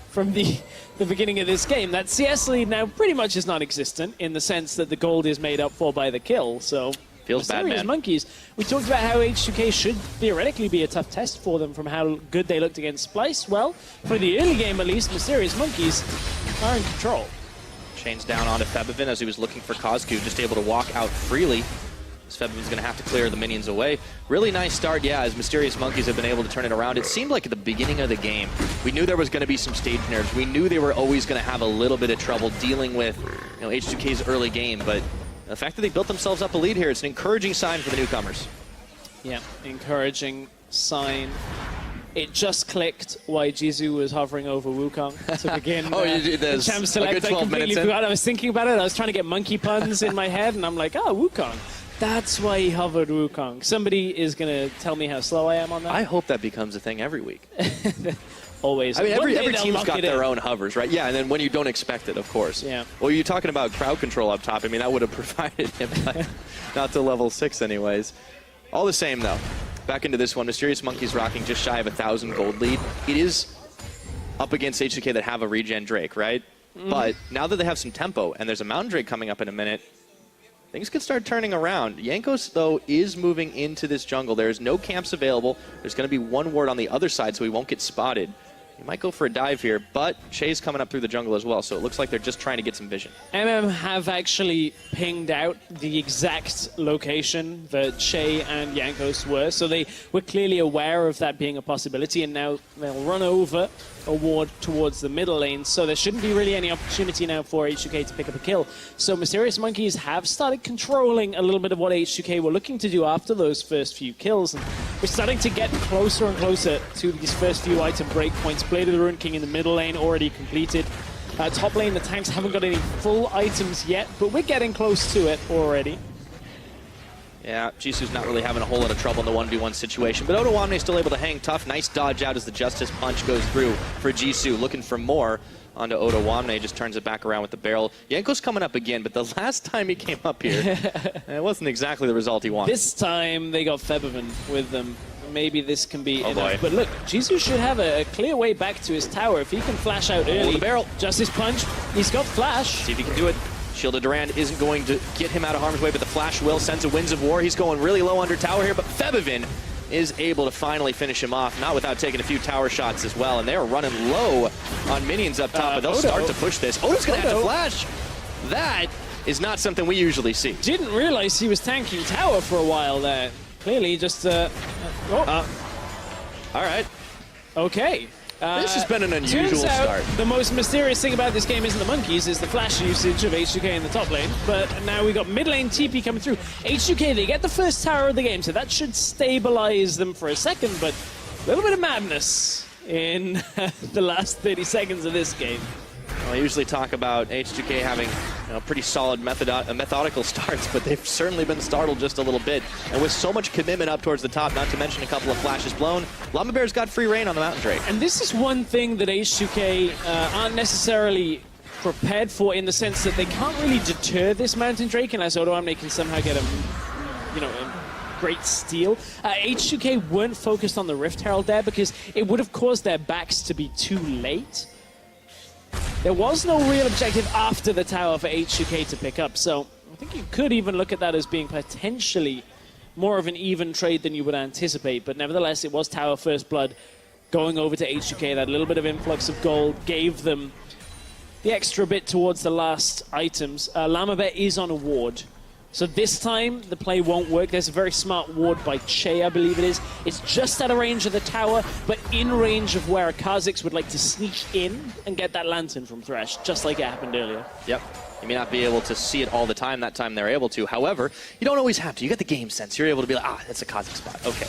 from the beginning of this game. That CS lead now pretty much is non-existent in the sense that the gold is made up for by the kill, so feels bad, man. Monkeys. We talked about how H2K should theoretically be a tough test for them from how good they looked against Splice. Well, for the early game at least, Mysterious Monkeys are in control. Chains down onto Febiven as he was looking for Caso, just able to walk out freely. Febiven's going to have to clear the minions away. Really nice start, yeah, as Mysterious Monkeys have been able to turn it around. It seemed like at the beginning of the game, we knew there was going to be some stage nerves. We knew they were always going to have a little bit of trouble dealing with, H2K's early game, but the fact that they built themselves up a lead here, it's an encouraging sign for the newcomers. Yeah, encouraging sign. It just clicked why Jisoo was hovering over Wukong to begin the champ select. I completely forgot. I was thinking about it. I was trying to get monkey puns in my head, and I'm like, oh, Wukong. That's why he hovered Wukong. Somebody is going to tell me how slow I am on that. I hope that becomes a thing every week. Always. I mean, every team's got their own hovers, right? Yeah, and then when you don't expect it, of course. Yeah. Well, you're talking about crowd control up top. I mean, that would have provided him, but not to level 6 anyways. All the same, though. Back into this one, Mysterious Monkeys rocking just shy of 1,000 gold lead. It is up against H2K that have a regen Drake, right? But now that they have some tempo, and there's a Mountain Drake coming up in a minute, things could start turning around. Jankos, though, is moving into this jungle. There's no camps available. There's going to be one ward on the other side, so he won't get spotted. He might go for a dive here, but Che's coming up through the jungle as well, so it looks like they're just trying to get some vision. have actually pinged out the exact location that Che and Jankos were, so they were clearly aware of that being a possibility, and now they'll run over a ward towards the middle lane, so there shouldn't be really any opportunity now for H2K to pick up a kill. So Mysterious Monkeys have started controlling a little bit of what H2K were looking to do after those first few kills, and we're starting to get closer and closer to these first few item breakpoints. Blade of the Ruined King in the middle lane already completed. Top lane, the tanks haven't got any full items yet, but we're getting close to it already. Yeah, Jisoo's not really having a whole lot of trouble in the 1v1 situation, but Odoamne's still able to hang tough. Nice dodge out as the Justice Punch goes through for Jisoo, looking for more onto Odoamne, just turns it back around with the barrel. Yanko's coming up again, but the last time he came up here, it wasn't exactly the result he wanted. This time they got Febiven with them. Maybe this can be enough. Boy. But look, Jisoo should have a clear way back to his tower if he can flash out early. The barrel. Justice Punch, he's got flash. See if he can do it. Shield of Durand isn't going to get him out of harm's way, but the flash will. Sends a Winds of War. He's going really low under tower here, but Febiven is able to finally finish him off, not without taking a few tower shots as well, and they're running low on minions up top, but they'll start to push this. Odo's going to have to flash. That is not something we usually see. Didn't realize he was tanking tower for a while there. Clearly just... All right. Okay. This has been an unusual turns out start. The most mysterious thing about this game isn't the monkeys, is the flash usage of H2K in the top lane. But now we got mid lane TP coming through. H2K, they get the first tower of the game, so that should stabilize them for a second, but a little bit of madness in the last 30 seconds of this game. I usually talk about H2K having pretty solid methodical starts, but they've certainly been startled just a little bit. And with so much commitment up towards the top, not to mention a couple of flashes blown, Llama Bear's got free reign on the Mountain Drake. And this is one thing that H2K aren't necessarily prepared for, in the sense that they can't really deter this Mountain Drake unless Odoamne can somehow get a great steal. H2K weren't focused on the Rift Herald there because it would have caused their backs to be too late. There was no real objective after the tower for H2K to pick up, so I think you could even look at that as being potentially more of an even trade than you would anticipate, but nevertheless, it was tower first blood going over to H2K. That little bit of influx of gold gave them the extra bit towards the last items. Llama Bear is on a ward, so this time the play won't work. There's a very smart ward by Che, I believe it is. It's just out of range of the tower, but in range of where Kha'Zix would like to sneak in and get that lantern from Thresh, just like it happened earlier. Yep. You may not be able to see it all the time. That time they're able to. However, you don't always have to. You get the game sense. You're able to be like, that's a Kha'Zix spot. Okay.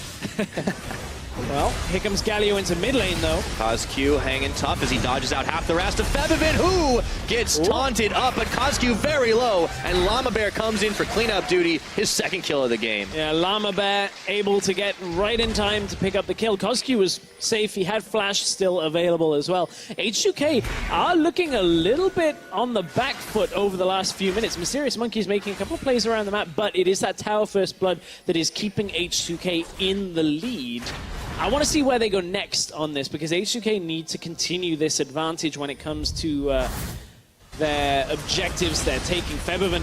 Well, here comes Galio into mid lane, though. KazQ hanging tough as he dodges out half the rest of Febivin, who gets taunted up, but KazQ very low, and Llama Bear comes in for cleanup duty, his second kill of the game. Yeah, Llama Bear able to get right in time to pick up the kill. KazQ was safe. He had flash still available as well. H2K are looking a little bit on the back foot over the last few minutes. Mysterious Monkey's making a couple of plays around the map, but it is that tower first blood that is keeping H2K in the lead. I want to see where they go next on this, because H2K need to continue this advantage when it comes to their objectives they're taking. Febivin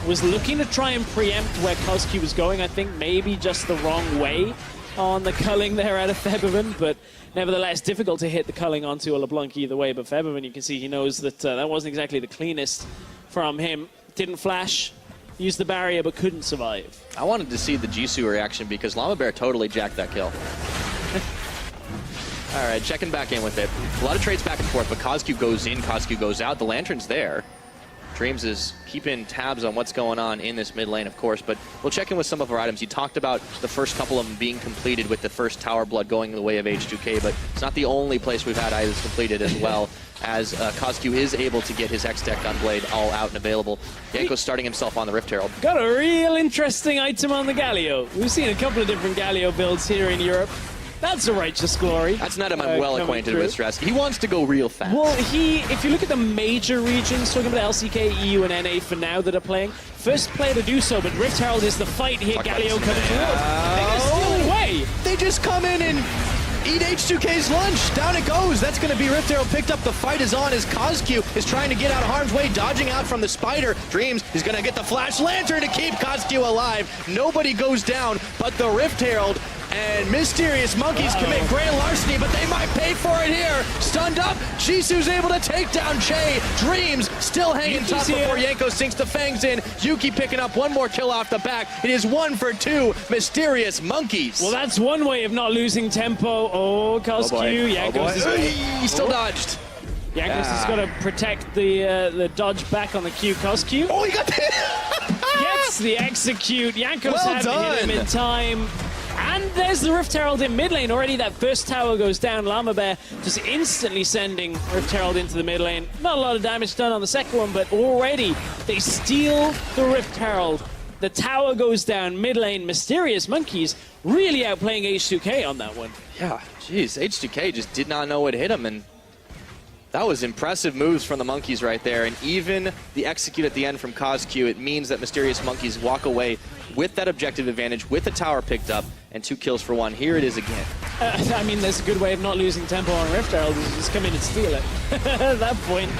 was looking to try and preempt where KazQ was going, I think maybe just the wrong way on the culling there out of Febivin, but nevertheless difficult to hit the culling onto a LeBlanc either way. But Febivin, you can see he knows that that wasn't exactly the cleanest from him. Didn't flash, used the barrier, but couldn't survive. I wanted to see the Jisoo reaction because Llama Bear totally jacked that kill. All right, checking back in with it. A lot of trades back and forth, but KazQ goes in, KazQ goes out. The Lantern's there. Dreams is keeping tabs on what's going on in this mid lane, of course, but we'll check in with some of our items. You talked about the first couple of them being completed with the first Tower Blood going the way of H2K, but it's not the only place we've had items completed as well, as KazQ is able to get his X-Tech Gunblade all out and available. Yanko's starting himself on the Rift Herald. Got a real interesting item on the Galio. We've seen a couple of different Galio builds here in Europe. That's a righteous glory. That's not him I'm well acquainted with, Stress. He wants to go real fast. Well, if you look at the major regions, talking about LCK, EU, and NA for now that are playing, first player to do so, but Rift Herald is the fight here. Galio coming towards. They get steal away. They just come in and eat H2K's lunch. Down it goes. That's going to be Rift Herald picked up. The fight is on as KazQ is trying to get out of harm's way, dodging out from the spider. Dreams is going to get the Flash Lantern to keep KazQ alive. Nobody goes down, but the Rift Herald and Mysterious Monkeys commit grand larceny, but they might pay for it here. Stunned up, Jisoo's able to take down Che. Dreams still hanging tough before Yanko sinks the fangs in. Yuki picking up one more kill off the back. It is 1 for 2 Mysterious Monkeys. Well, that's one way of not losing tempo. Oh, KazQ. Yankos he still dodged. Yankos has got to protect the dodge back on the Q. KazQ. Oh, he got the gets the execute. Yankos well had done. to hit him in time. And there's the Rift Herald in mid lane. Already that first tower goes down. Llama Bear just instantly sending Rift Herald into the mid lane. Not a lot of damage done on the second one, but already they steal the Rift Herald. The tower goes down mid lane. Mysterious Monkeys really outplaying H2K on that one. Yeah, jeez, H2K just did not know what hit him, and that was impressive moves from the Monkeys right there. And even the execute at the end from KazQ, it means that Mysterious Monkeys walk away with that objective advantage, with the tower picked up, and 2 kills for 1. Here it is again. I mean, there's a good way of not losing tempo on Rift Herald, is just come in and steal it. At that point,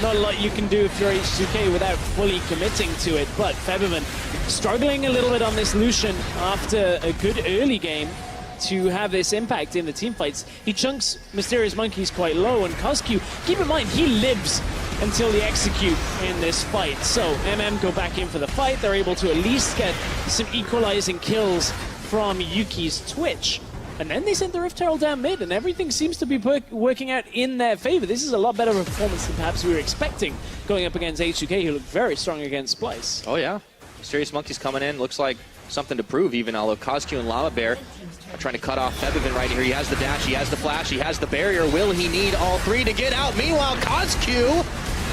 not a lot you can do if you're H2K without fully committing to it. But Febivin struggling a little bit on this Lucian after a good early game to have this impact in the team fights. He chunks Mysterious Monkeys quite low, and KazQ, keep in mind, he lives until they execute in this fight. So go back in for the fight. They're able to at least get some equalizing kills from Yuki's Twitch. And then they sent the Rift Herald down mid, and everything seems to be working out in their favor. This is a lot better of a performance than perhaps we were expecting going up against H2K, who looked very strong against Splice. Oh, yeah. Mysterious Monkey's coming in. Looks like something to prove, even, although Caso and Llama Bear are trying to cut off Febiven right here. He has the dash, he has the flash, he has the barrier. Will he need all three to get out? Meanwhile, Caso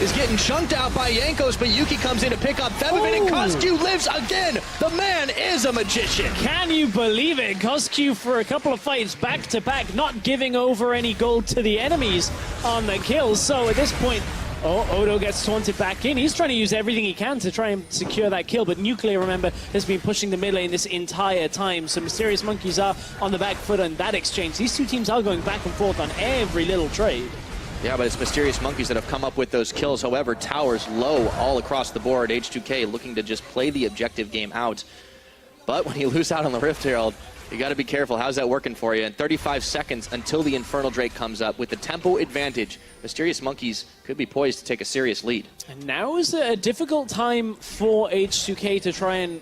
is getting chunked out by Jankos, but Yuki comes in to pick up Febiven, and Caso lives again. The man is a magician. Can you believe it? Caso for a couple of fights back-to-back, not giving over any gold to the enemies on the kills. So at this point, Odo gets taunted back in. He's trying to use everything he can to try and secure that kill, but Nuclear, remember, has been pushing the mid lane this entire time, so Mysterious Monkeys are on the back foot on that exchange. These two teams are going back and forth on every little trade. Yeah, but it's Mysterious Monkeys that have come up with those kills. However, towers low all across the board. H2K looking to just play the objective game out. But when you lose out on the Rift Herald, you got to be careful. How's that working for you? In 35 seconds until the Infernal Drake comes up with the tempo advantage, Mysterious Monkeys could be poised to take a serious lead. And now is a difficult time for H2K to try and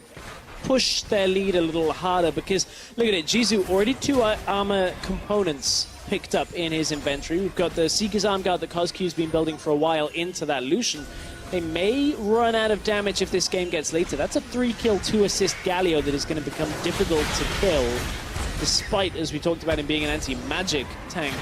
push their lead a little harder, because look at it, Jizu already 2 armor components picked up in his inventory. We've got the Seeker's Arm Guard that Cosq's been building for a while into that Lucian. They may run out of damage if this game gets later. That's a 3-kill, 2-assist Galio that is going to become difficult to kill, despite, as we talked about, him being an anti-magic tank.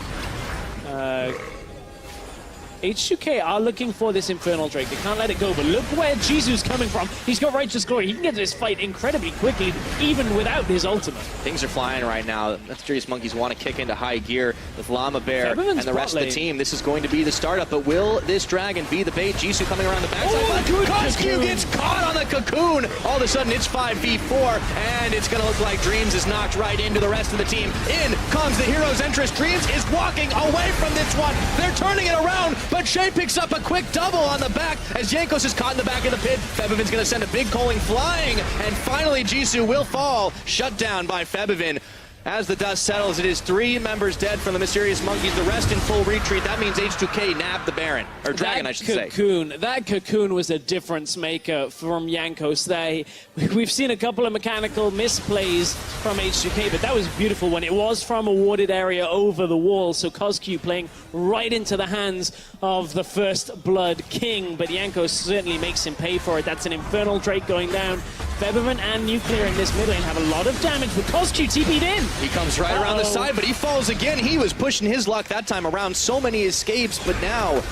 H2K are looking for this Infernal Drake. They can't let it go, but look where Jizu's coming from. He's got Righteous Glory. He can get to this fight incredibly quickly, even without his ultimate. Things are flying right now. Mysterious Monkeys want to kick into high gear with Llama Bear and the rest of the team. This is going to be the startup, but will this dragon be the bait? Jizu coming around the backside. Cosq gets caught on the cocoon. All of a sudden, it's 5v4, and it's going to look like Dreams is knocked right into the rest of the team. In comes the hero's interest. Dreams is walking away from this one. They're turning it around, but Shay picks up a quick double on the back as Jankos is caught in the back of the pit. Febiven's going to send a big calling flying, and finally Jizu will fall, shut down by Febiven. As the dust settles, it is 3 members dead from the Mysterious Monkeys, the rest in full retreat. That means H2K nabbed the Baron, or Dragon, I should say. That cocoon was a difference maker from Jankos. We've seen a couple of mechanical misplays from H2K, but that was beautiful when it was from a warded area over the wall. So Cosq playing right into the hands of the First Blood King, but Jankos certainly makes him pay for it. That's an Infernal Drake going down. Febiven and Nuclear in this mid lane have a lot of damage, but Cosq TP'd in. He comes right around the side, but he falls again. He was pushing his luck that time around. So many escapes, but now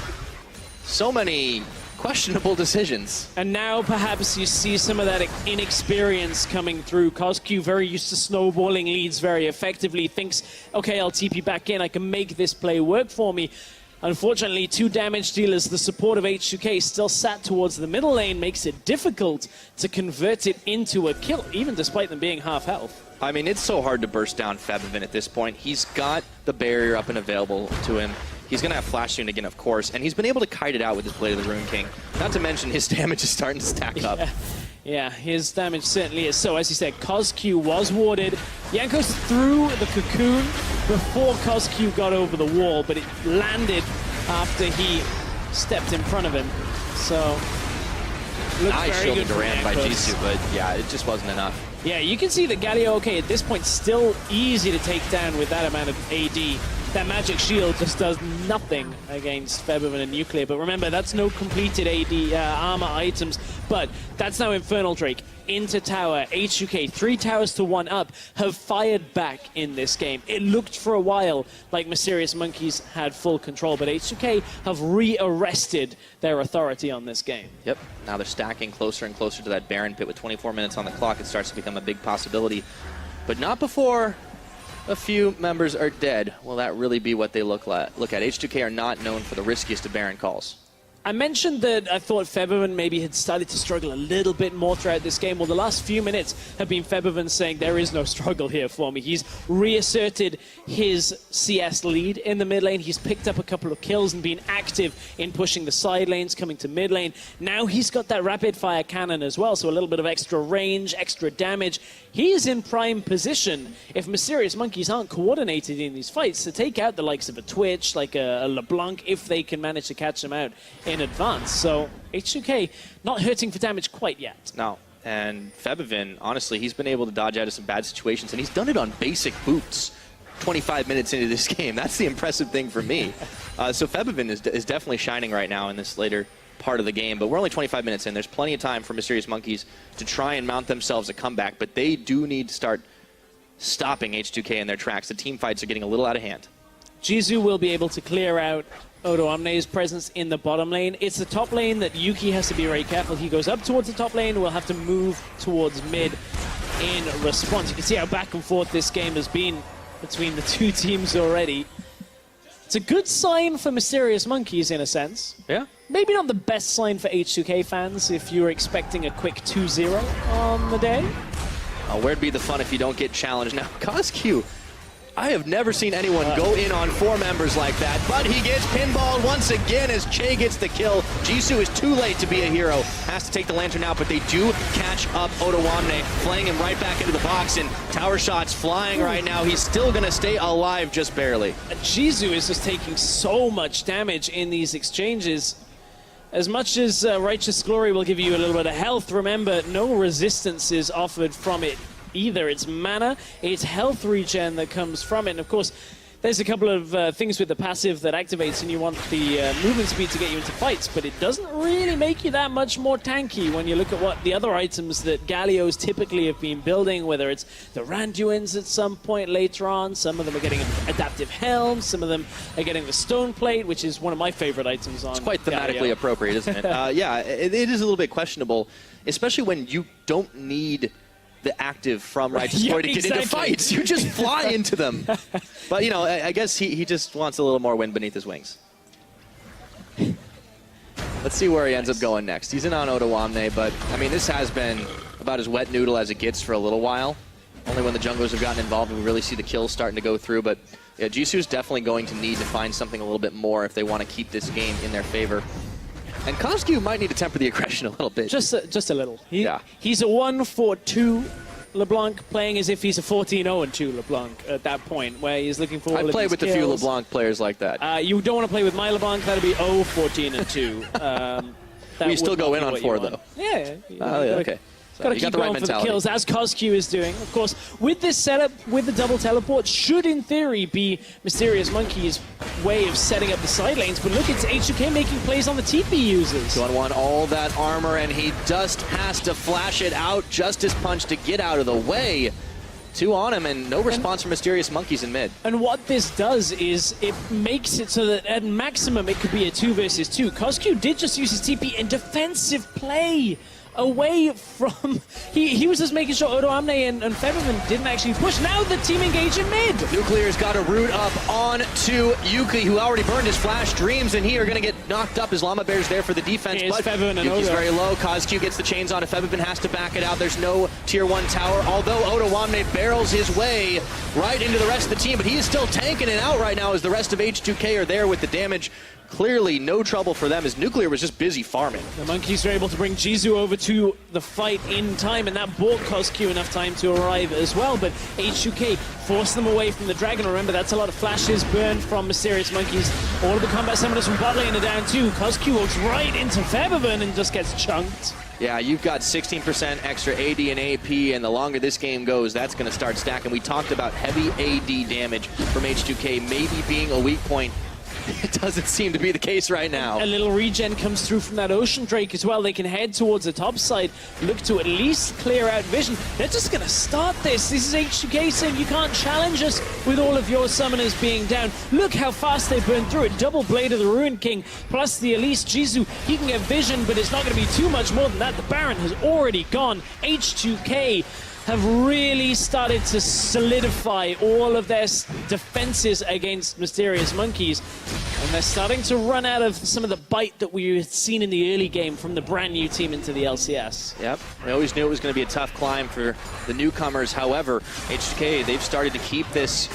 so many questionable decisions. And now perhaps you see some of that inexperience coming through. Cosq, very used to snowballing leads very effectively, thinks, okay, I'll TP back in, I can make this play work for me. Unfortunately, 2 damage dealers, the support of H2K still sat towards the middle lane, makes it difficult to convert it into a kill, even despite them being half health. I mean, it's so hard to burst down Febiven at this point. He's got the barrier up and available to him. He's going to have Flash soon again, of course, and he's been able to kite it out with his Blade of the Rune King. Not to mention his damage is starting to stack up. Yeah, his damage certainly is. So, as you said, Cosq was warded. Jankos threw the cocoon before Cosq got over the wall, but it landed after he stepped in front of him. So, nice shielding Durant by Jizu, but yeah, it just wasn't enough. Yeah, you can see that Galio, okay, at this point, still easy to take down with that amount of AD. That magic shield just does nothing against Febiven and Nuclear. But remember, that's no completed AD armor items. But that's now Infernal Drake into tower. H2K, 3 towers to 1 up, have fired back in this game. It looked for a while like Mysterious Monkeys had full control, but H2K have re-arrested their authority on this game. Yep, now they're stacking closer and closer to that Baron pit with 24 minutes on the clock. It starts to become a big possibility, but not before a few members are dead. Will that really be what they look at? H2K are not known for the riskiest of Baron calls. I mentioned that I thought Febiven maybe had started to struggle a little bit more throughout this game. Well, the last few minutes have been Febiven saying there is no struggle here for me. He's reasserted his CS lead in the mid lane. He's picked up a couple of kills and been active in pushing the side lanes, coming to mid lane. Now he's got that rapid fire cannon as well, so a little bit of extra range, extra damage. He is in prime position, if Mysterious Monkeys aren't coordinated in these fights, to take out the likes of a Twitch, like a LeBlanc, if they can manage to catch him out in advance. So H2K not hurting for damage quite yet. No. And Febivin, honestly, he's been able to dodge out of some bad situations, and he's done it on basic boots 25 minutes into this game. That's the impressive thing for me. So Febivin is definitely shining right now in this later part of the game, but we're only 25 minutes in. There's plenty of time for Mysterious Monkeys to try and mount themselves a comeback, but they do need to start stopping H2K in their tracks. The team fights are getting a little out of hand. Jizu will be able to clear out Odo Omne's presence in the bottom lane. It's the top lane that Yuki has to be very careful. He goes up towards the top lane, will have to move towards mid in response. You can see how back and forth this game has been between the two teams already. It's a good sign for Mysterious Monkeys in a sense. Yeah. Maybe not the best sign for H2K fans if you're expecting a quick 2-0 on the day. Where'd be the fun if you don't get challenged? Now, Caso, I have never seen anyone go in on 4 members like that, but he gets pinballed once again as Che gets the kill. Jisoo is too late to be a hero. Has to take the lantern out, but they do catch up Odoamne, flaying him right back into the box, and tower shots flying right now. He's still going to stay alive just barely. Jisoo is just taking so much damage in these exchanges. As much as Righteous Glory will give you a little bit of health, remember, no resistance is offered from it either. It's mana, it's health regen that comes from it. And of course, there's a couple of things with the passive that activates and you want the movement speed to get you into fights, but it doesn't really make you that much more tanky when you look at what the other items that Gallios typically have been building, whether it's the Randuins at some point later on. Some of them are getting adaptive helms, some of them are getting the stone plate, which is one of my favorite items on It's quite thematically Galio. appropriate, isn't it? Yeah, it is a little bit questionable, especially when you don't need the active from Righteous Glory to get into fights. You just fly into them. But, you know, I guess he just wants a little more wind beneath his wings. Let's see where he ends up going next. He's in on Odoamne, but, I mean, this has been about as wet noodle as it gets for a little while. Only when the junglers have gotten involved and we really see the kills starting to go through. But, yeah, Jisoo's definitely going to need to find something a little bit more if they want to keep this game in their favor. And Caso might need to temper the aggression a little bit. Just a little. He's a 1-4-2 LeBlanc, playing as if he's a 14-0-2 LeBlanc at that point, where he's looking for all I of played these with a few LeBlanc players like that. You don't want to play with my LeBlanc. That'd be 0-14-2. We still go in on 4, though. Yeah. Okay. Got to keep going for the kills, as Caso is doing. Of course, with this setup, with the double teleport, should in theory be Mysterious Monkey's way of setting up the side lanes. But look, it's H2K making plays on the TP users. 2-on-1, all that armor, and he just has to flash it out. Justice Punch to get out of the way. 2 on him, and no response from Mysterious Monkeys in mid. And what this does is it makes it so that at maximum it could be a 2 versus 2. Caso did just use his TP in defensive play. Away from... He was just making sure Odoamne and Febivin didn't actually push. Now the team engage in mid. Nuclear's got a root up on to Yuki, who already burned his flash dreams, and he are going to get knocked up as Llama Bear's there for the defense. But Yuki's very low. Caso gets the chains on. Febivin has to back it out. There's no tier 1 tower, although Odoamne barrels his way right into the rest of the team, but he is still tanking it out right now as the rest of H2K are there with the damage. Clearly no trouble for them as Nuclear was just busy farming. The Monkeys were able to bring Jisoo over to the fight in time, and that bought Caso enough time to arrive as well. But H2K forced them away from the Dragon. Remember, that's a lot of flashes burned from Mysterious Monkeys. All of the combat summoners from bot lane are down too. Caso walks right into Febivin and just gets chunked. Yeah, you've got 16% extra AD and AP, and the longer this game goes, that's going to start stacking. We talked about heavy AD damage from H2K maybe being a weak point. It doesn't seem to be the case right now. A little regen comes through from that Ocean Drake as well. They can head towards the top side, look to at least clear out vision. They're just going to start this. This is H2K saying you can't challenge us with all of your summoners being down. Look how fast they burn through it. Double Blade of the Ruined King plus the Elise Jisoo. He can get vision, but it's not going to be too much more than that. The Baron has already gone. H2K have really started to solidify all of their defenses against Mysterious Monkeys. And they're starting to run out of some of the bite that we had seen in the early game from the brand new team into the LCS. Yep, we always knew it was going to be a tough climb for the newcomers. However, H2K, they've started to keep this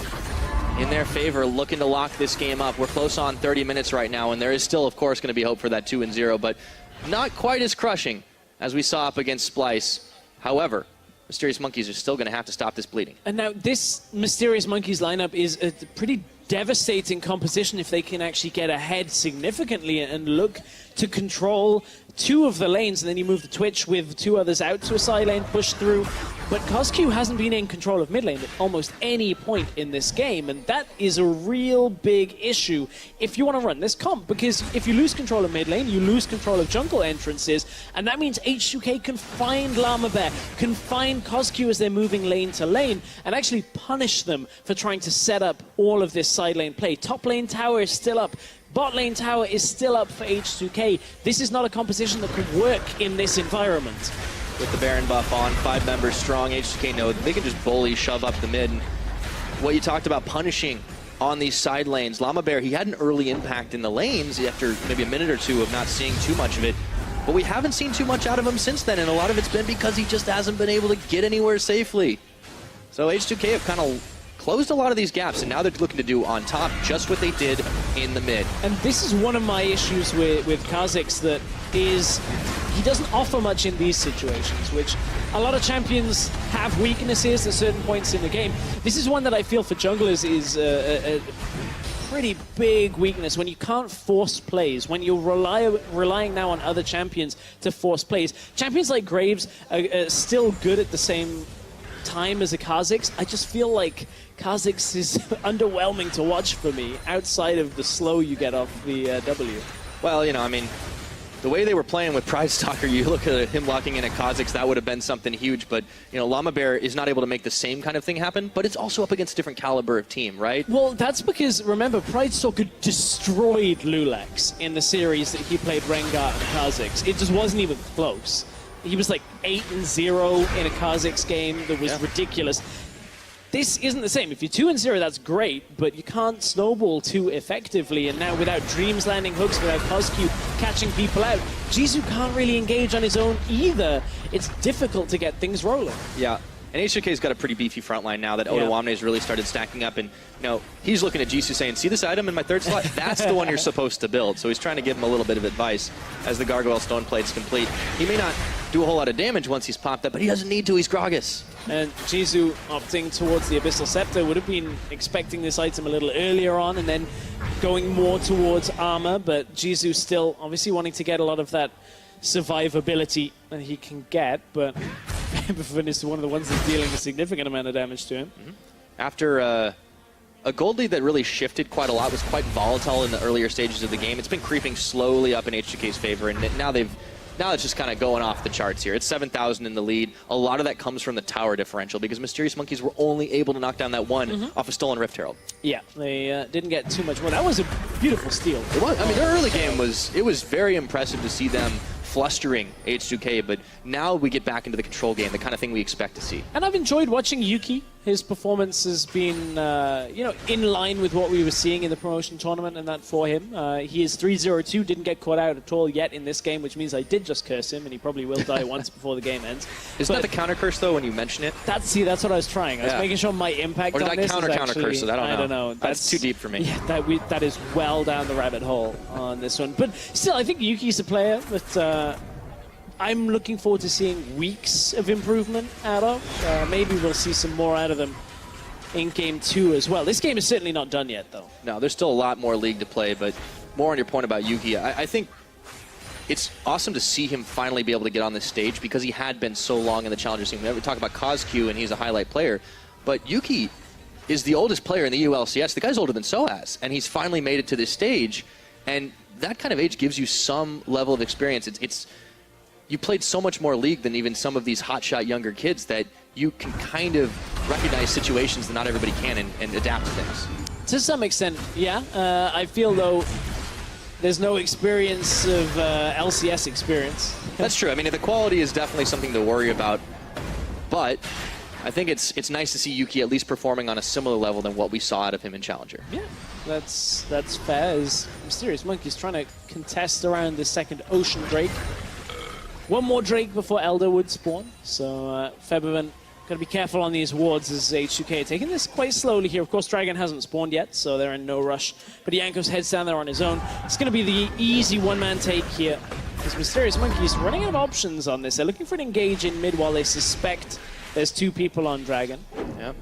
in their favor, looking to lock this game up. We're close on 30 minutes right now, and there is still, of course, going to be hope for that 2-0, but not quite as crushing as we saw up against Splice. However, Mysterious Monkeys are still going to have to stop this bleeding. And now this Mysterious Monkeys lineup is a pretty devastating composition if they can actually get ahead significantly and look to control 2 of the lanes, and then you move the Twitch with 2 others out to a side lane, push through. But Caso hasn't been in control of mid lane at almost any point in this game, and that is a real big issue if you want to run this comp, because if you lose control of mid lane, you lose control of jungle entrances, and that means H2K can find Llama Bear, can find Caso as they're moving lane to lane, and actually punish them for trying to set up all of this side lane play. Top lane tower is still up. Bot lane tower is still up for H2K. This is not a composition that could work in this environment. With the Baron buff on, 5 members strong, H2K know they can just bully, shove up the mid. And what you talked about punishing on these side lanes, Llama Bear, he had an early impact in the lanes after maybe a minute or 2 of not seeing too much of it. But we haven't seen too much out of him since then, and a lot of it's been because he just hasn't been able to get anywhere safely. So H2K have kind of closed a lot of these gaps, and now they're looking to do on top just what they did in the mid. And this is one of my issues with Kha'Zix, that is he doesn't offer much in these situations, which a lot of champions have weaknesses at certain points in the game. This is one that I feel for junglers is a pretty big weakness, when you can't force plays, when you're relying now on other champions to force plays. Champions like Graves are still good at the same time as a Kha'Zix. I just feel like Kha'Zix is underwhelming to watch for me, outside of the slow you get off the W. Well, you know, I mean, the way they were playing with Pride Stalker, you look at him locking in a Kha'Zix, that would have been something huge. But, you know, Llama Bear is not able to make the same kind of thing happen, but it's also up against a different caliber of team, right? Well, that's because, remember, Pride Stalker destroyed Lulex in the series that he played Rengar and Kha'Zix. It just wasn't even close. He was like 8-0 in a Kha'Zix game that was ridiculous. This isn't the same. If you're 2-0, that's great, but you can't snowball too effectively. And now without Dreams landing hooks, without Caso catching people out, Jisoo can't really engage on his own either. It's difficult to get things rolling. Yeah. And H2K's got a pretty beefy front line now that Otowame's really started stacking up. And, you know, he's looking at Jisoo saying, see this item in my 3rd slot? That's the one you're supposed to build. So he's trying to give him a little bit of advice as the Gargoyle Stone Plate's complete. He may not do a whole lot of damage once he's popped up, but he doesn't need to. He's Gragas. And Jisoo opting towards the Abyssal Scepter, would have been expecting this item a little earlier on and then going more towards armor, but Jisoo still obviously wanting to get a lot of that survivability that he can get, but Everfin is one of the ones that's dealing a significant amount of damage to him. After a gold lead that really shifted quite a lot, was quite volatile in the earlier stages of the game, it's been creeping slowly up in H2K's favor, and now it's just kind of going off the charts here. It's 7,000 in the lead. A lot of that comes from the tower differential, because Mysterious Monkeys were only able to knock down that one off a stolen Rift Herald. Yeah, they didn't get too much more. That was a beautiful steal. It was. I mean, their early game was very impressive to see them flustering H2K, but now we get back into the control game, the kind of thing we expect to see. And I've enjoyed watching Yuki. His performance has been, you know, in line with what we were seeing in the promotion tournament, and that for him. He is 3-0-2, didn't get caught out at all yet in this game, which means I did just curse him, and he probably will die once before the game ends. Isn't that the counter curse, though, when you mention it? That's what I was trying. I was making sure my impact on this Or did I counter curse it? I don't know. That's too deep for me. Yeah, that is well down the rabbit hole on this one. But still, I think Yuki's a player that I'm looking forward to seeing weeks of improvement out of. Maybe we'll see some more out of them in Game 2 as well. This game is certainly not done yet, though. No, there's still a lot more League to play, but more on your point about Yuki, I think it's awesome to see him finally be able to get on this stage, because he had been so long in the Challenger scene. We talk about Caso, and he's a highlight player, but Yuki is the oldest player in the EU LCS. The guy's older than soaz, and he's finally made it to this stage, and that kind of age gives you some level of experience. You played so much more League than even some of these hotshot younger kids that you can kind of recognize situations that not everybody can and adapt to things. To some extent, yeah. I feel, though, there's no experience of LCS experience. That's true. I mean, the quality is definitely something to worry about, but I think it's nice to see Yuki at least performing on a similar level than what we saw out of him in Challenger. Yeah, that's fair. As Mysterious Monkey's trying to contest around the second Ocean Drake. One more Drake before Elder would spawn, so Feberman got to be careful on these wards as H2K taking this quite slowly here. Of course, Dragon hasn't spawned yet, so they're in no rush. But Jankos heads down there on his own. It's going to be the easy one-man take here, because Mysterious Monkey's running out of options on this. They're looking for an engage in mid while they suspect there's 2 people on Dragon. Yep.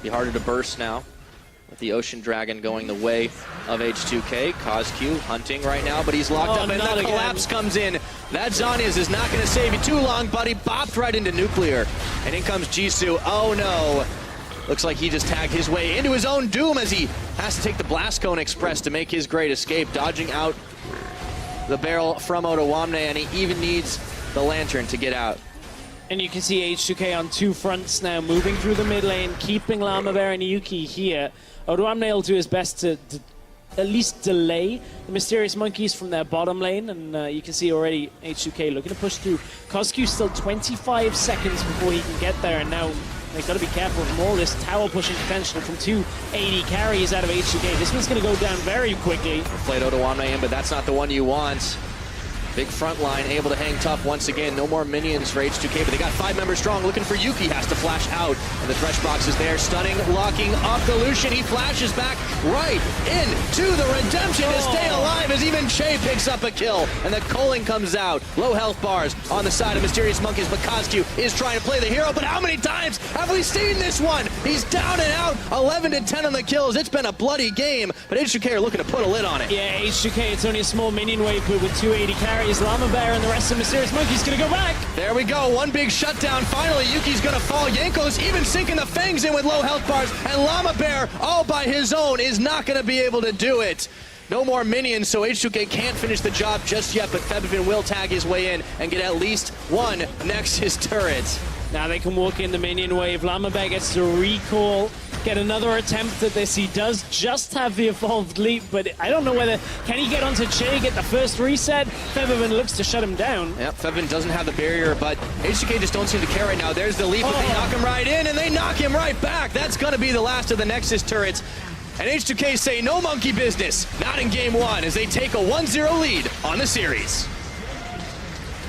Be harder to burst now. with the Ocean Dragon going the way of H2K. Caso hunting right now, but he's locked up, and the collapse comes in. That Zhonya's is not going to save you too long, buddy. Bopped right into Nuclear, and in comes Jisoo. Oh no. Looks like he just tagged his way into his own doom as he has to take the Blast Cone Express to make his great escape, dodging out the barrel from Odoamne, and he even needs the Lantern to get out. And you can see H2K on two fronts now, moving through the mid lane, keeping Llama Bear and Yuki here. Odoamne will do his best to at least delay the Mysterious Monkeys from their bottom lane, and you can see already H2K looking to push through. Caso still 25 seconds before he can get there, and now they've got to be careful from all this tower pushing potential from 2 AD carries out of H2K. This one's going to go down very quickly. Played Odoamne in, but that's not the one you want. Big front line, able to hang tough once again. No more minions for H2K, but they got 5 members strong. Looking for Yuki, has to flash out. And the Thresh Box is there, stunning, locking up the Lucian. He flashes back right into the redemption to stay alive as even Che picks up a kill. And the culling comes out. Low health bars on the side of Mysterious Monkeys, but Caso is trying to play the hero. But how many times have we seen this one? He's down and out, 11 to 10 on the kills. It's been a bloody game, but H2K are looking to put a lid on it. Yeah, H2K, it's only a small minion wave, but with 2 AD carries, Llama Bear and the rest of Mysterious Monkeys gonna go back. There we go, one big shutdown. Finally, Yuki's gonna fall. Yanko's even sinking the fangs in with low health bars, and Llama Bear, all by his own, is not gonna be able to do it. No more minions, so H2K can't finish the job just yet, but Febiven will tag his way in and get at least one next his turret. Now they can walk in the minion wave. Llama Bear gets to recall, get another attempt at this. He does just have the evolved leap, but I don't know whether, can he get onto Che, get the first reset? Febiven looks to shut him down. Yep, Febiven doesn't have the barrier, but H2K just don't seem to care right now. There's the leap, but they knock him right in, and they knock him right back. That's gonna be the last of the Nexus turrets. And H2K say no monkey business, not in game 1, as they take a 1-0 lead on the series.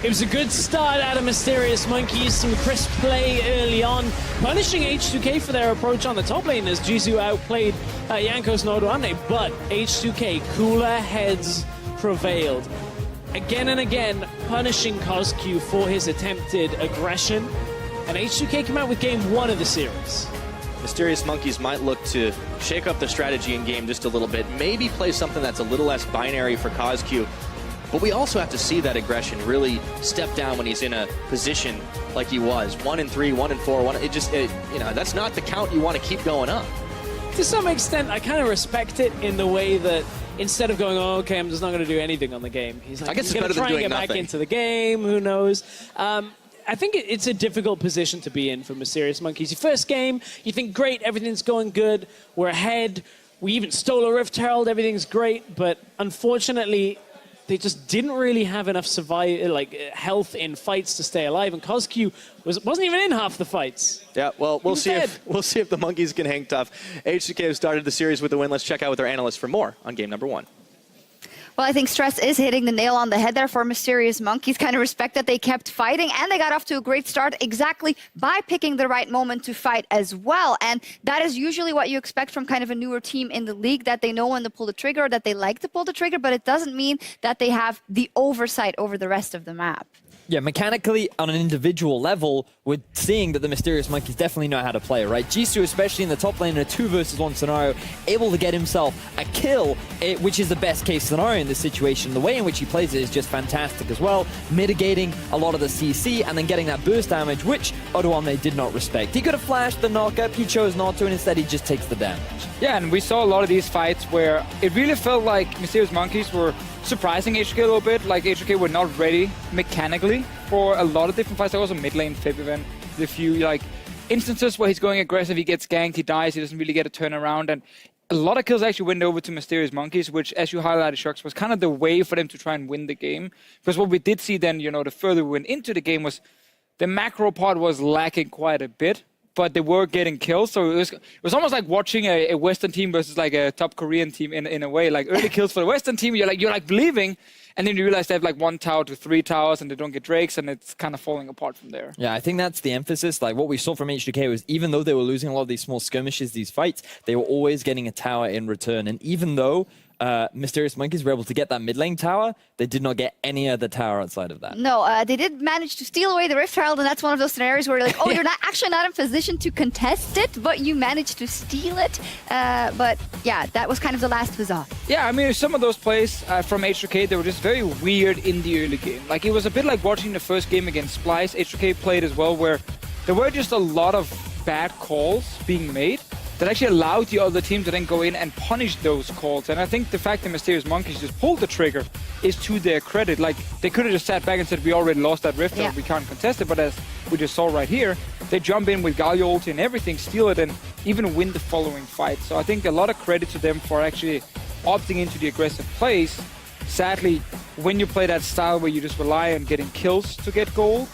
It was a good start out of Mysterious Monkeys, some crisp play early on, punishing H2K for their approach on the top lane as Jisoo outplayed Jankos and Odoamne, but H2K, cooler heads prevailed. Again and again, punishing Caso for his attempted aggression, and H2K came out with game 1 of the series. Mysterious Monkeys might look to shake up the strategy in game just a little bit, maybe play something that's a little less binary for Caso. But we also have to see that aggression really step down when he's in a position like he was. 1-3, 1-4, you know, that's not the count you want to keep going up. To some extent, I kind of respect it in the way that instead of going, oh, okay, I'm just not going to do anything on the game. He's like, I guess he's it's going to better try than and doing get back nothing. into the game. Who knows? I think it's a difficult position to be in for Mysterious Monkeys. Your first game, you think, great, everything's going good, we're ahead, we even stole a Rift Herald, everything's great, but unfortunately, they just didn't really have enough health in fights to stay alive, and Caso wasn't even in half the fights. Yeah, well, we'll see if the Monkeys can hang tough. H2K have started the series with a win. Let's check out with our analysts for more on game number 1. Well, I think Stress is hitting the nail on the head there for Mysterious Monkeys. Kind of respect that they kept fighting, and they got off to a great start exactly by picking the right moment to fight as well. And that is usually what you expect from kind of a newer team in the league, that they know when to pull the trigger, that they like to pull the trigger, but it doesn't mean that they have the oversight over the rest of the map. Yeah, mechanically, on an individual level, we're seeing that the Mysterious Monkeys definitely know how to play, right? Jisoo, especially in the top lane in a 2 versus 1 scenario, able to get himself a kill, which is the best case scenario in this situation. The way in which he plays it is just fantastic as well, mitigating a lot of the CC and then getting that burst damage, which Odoamne did not respect. He could have flashed the knockup, he chose not to, and instead he just takes the damage. Yeah, and we saw a lot of these fights where it really felt like Mysterious Monkeys were surprising H2K a little bit. Like H2K were not ready mechanically for a lot of different fights. There was a mid lane Febiven, a few instances where he's going aggressive, he gets ganked, he dies, he doesn't really get a turnaround, and a lot of kills actually went over to Mysterious Monkeys, which, as you highlighted, Shucks, was kind of the way for them to try and win the game. Because what we did see then, the further we went into the game, was the macro part was lacking quite a bit, but they were getting kills. So it was almost like watching a Western team versus like a top Korean team in a way. Like early kills for the Western team, you're like believing, and then you realize they have like 1 tower to 3 towers and they don't get drakes, and it's kind of falling apart from there. Yeah, I think that's the emphasis. Like what we saw from H2K was, even though they were losing a lot of these small skirmishes, these fights, they were always getting a tower in return. And even though Mysterious Monkeys were able to get that mid lane tower. They did not get any other tower outside of that. No, they did manage to steal away the Rift Herald, and that's one of those scenarios where you're like, oh, you're not actually not in position to contest it, but you managed to steal it. But yeah, that was kind of the last huzzah. Yeah, I mean, some of those plays from H2K, they were just very weird in the early game. Like, it was a bit like watching the first game against Splice. H2K played as well, where there were just a lot of bad calls being made that actually allowed the other team to then go in and punish those calls. And I think the fact that Mysterious Monkeys just pulled the trigger is to their credit. Like, they could have just sat back and said, we already lost that Rift, we can't contest it. But as we just saw right here, they jump in with Galio ulti and everything, steal it, and even win the following fight. So I think a lot of credit to them for actually opting into the aggressive plays. Sadly, when you play that style where you just rely on getting kills to get gold,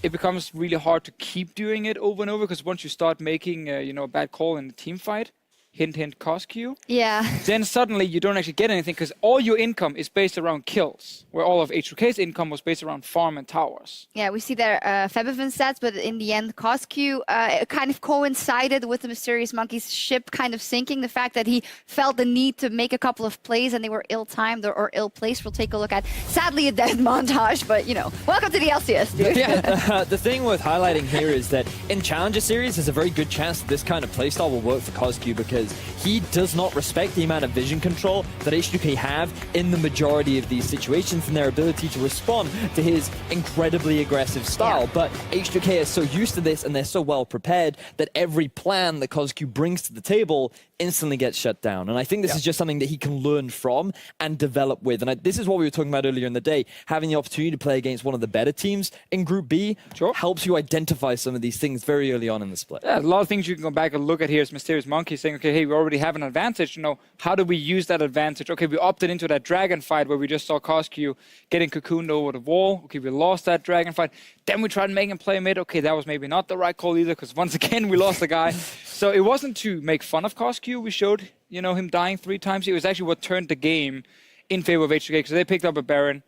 it becomes really hard to keep doing it over and over, because once you start making a bad call in a team fight, hint, hint, cost queue, then suddenly you don't actually get anything, because all your income is based around kills, where all of H2K's income was based around farm and towers. Yeah, we see their Febiven stats, but in the end, cost queue kind of coincided with the Mysterious Monkeys ship kind of sinking. The fact that he felt the need to make a couple of plays and they were ill-timed or ill-placed. We'll take a look at, sadly, a dead montage, but welcome to the LCS, dude. Yeah, the thing worth highlighting here is that in Challenger Series, there's a very good chance that this kind of playstyle will work for Cosq, because he does not respect the amount of vision control that H2K have in the majority of these situations and their ability to respond to his incredibly aggressive style. But H2K is so used to this and they're so well prepared that every plan that Cosq brings to the table instantly gets shut down. And I think this is just something that he can learn from and develop with. And this is what we were talking about earlier in the day. Having the opportunity to play against one of the better teams in Group B helps you identify some of these things very early on in the split. Yeah, a lot of things you can go back and look at here is Mysterious Monkey saying, okay, hey, we already have an advantage. How do we use that advantage? Okay, we opted into that dragon fight where we just saw Cosq getting cocooned over the wall. Okay, we lost that dragon fight. Then we tried making him play mid. Okay, that was maybe not the right call either, because once again, we lost the guy. So it wasn't to make fun of Cosq. We showed, him dying 3 times. It was actually what turned the game in favor of H2K, because they picked up a Baron,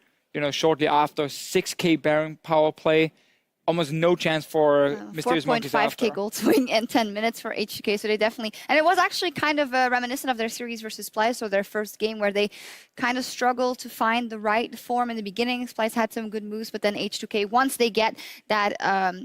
shortly after. 6k Baron power play. Almost no chance for Mysterious Monkeys after. 4.5k gold swing in 10 minutes for H2K, so they definitely... And it was actually kind of reminiscent of their series versus Splice, so their first game where they kind of struggled to find the right form in the beginning. Splice had some good moves, but then H2K, once they get that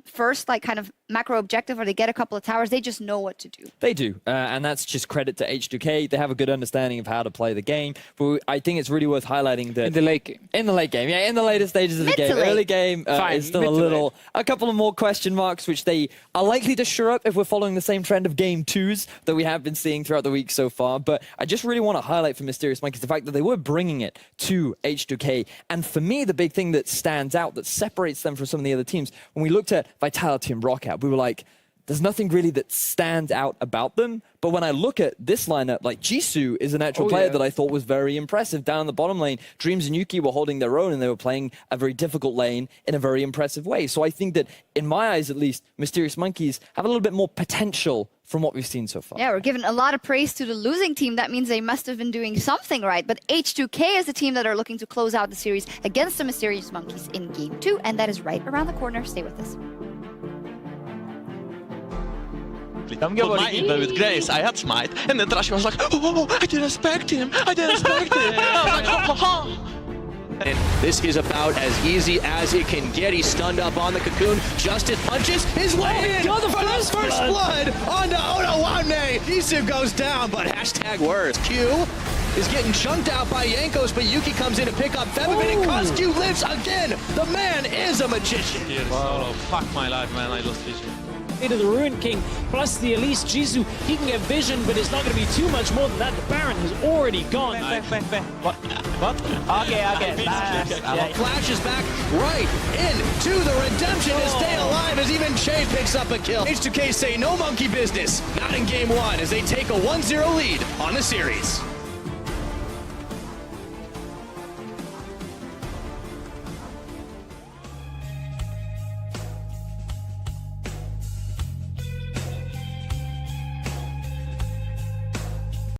first kind of macro objective, or they get a couple of towers, they just know what to do. They do, and that's just credit to H2K. They have a good understanding of how to play the game, but I think it's really worth highlighting that... In the late game. In the late game, in the later stages of the game. Early game is still a couple of more question marks, which they are likely to shore up if we're following the same trend of game 2s that we have been seeing throughout the week so far. But I just really want to highlight for Mysterious Monkeys the fact that they were bringing it to H2K. And for me, the big thing that stands out, that separates them from some of the other teams, when we looked at Vitality and Rockout, we were like, there's nothing really that stands out about them. But when I look at this lineup, like Jisoo is an actual player that I thought was very impressive. Down in the bottom lane, Dreams and Yuki were holding their own and they were playing a very difficult lane in a very impressive way. So I think that, in my eyes at least, Mysterious Monkeys have a little bit more potential from what we've seen so far. Yeah, we're giving a lot of praise to the losing team. That means they must have been doing something right. But H2K is the team that are looking to close out the series against the Mysterious Monkeys in Game 2. And that is right around the corner. Stay with us. Put my email with Grace, I had Smite, and then Trashy was like, oh, I didn't expect him, I didn't expect him. I was like, ha ha. And this is about as easy as it can get. He's stunned up on the cocoon. Justice punches his way in for the first blood onto Onowane. Jisoo goes down, but #worse. Q is getting chunked out by Jankos, but Yuki comes in to pick up Febiven, and Cosq lives again. The man is a magician. Wow. Fuck my life, man. I lost vision. Into the Ruined King, plus the Elise Jisoo, he can get vision, but it's not going to be too much more than that. The Baron has already gone. What? Okay. Flashes back right into the redemption to stay alive as even Che picks up a kill. H2K say no monkey business, not in game 1, as they take a 1-0 lead on the series.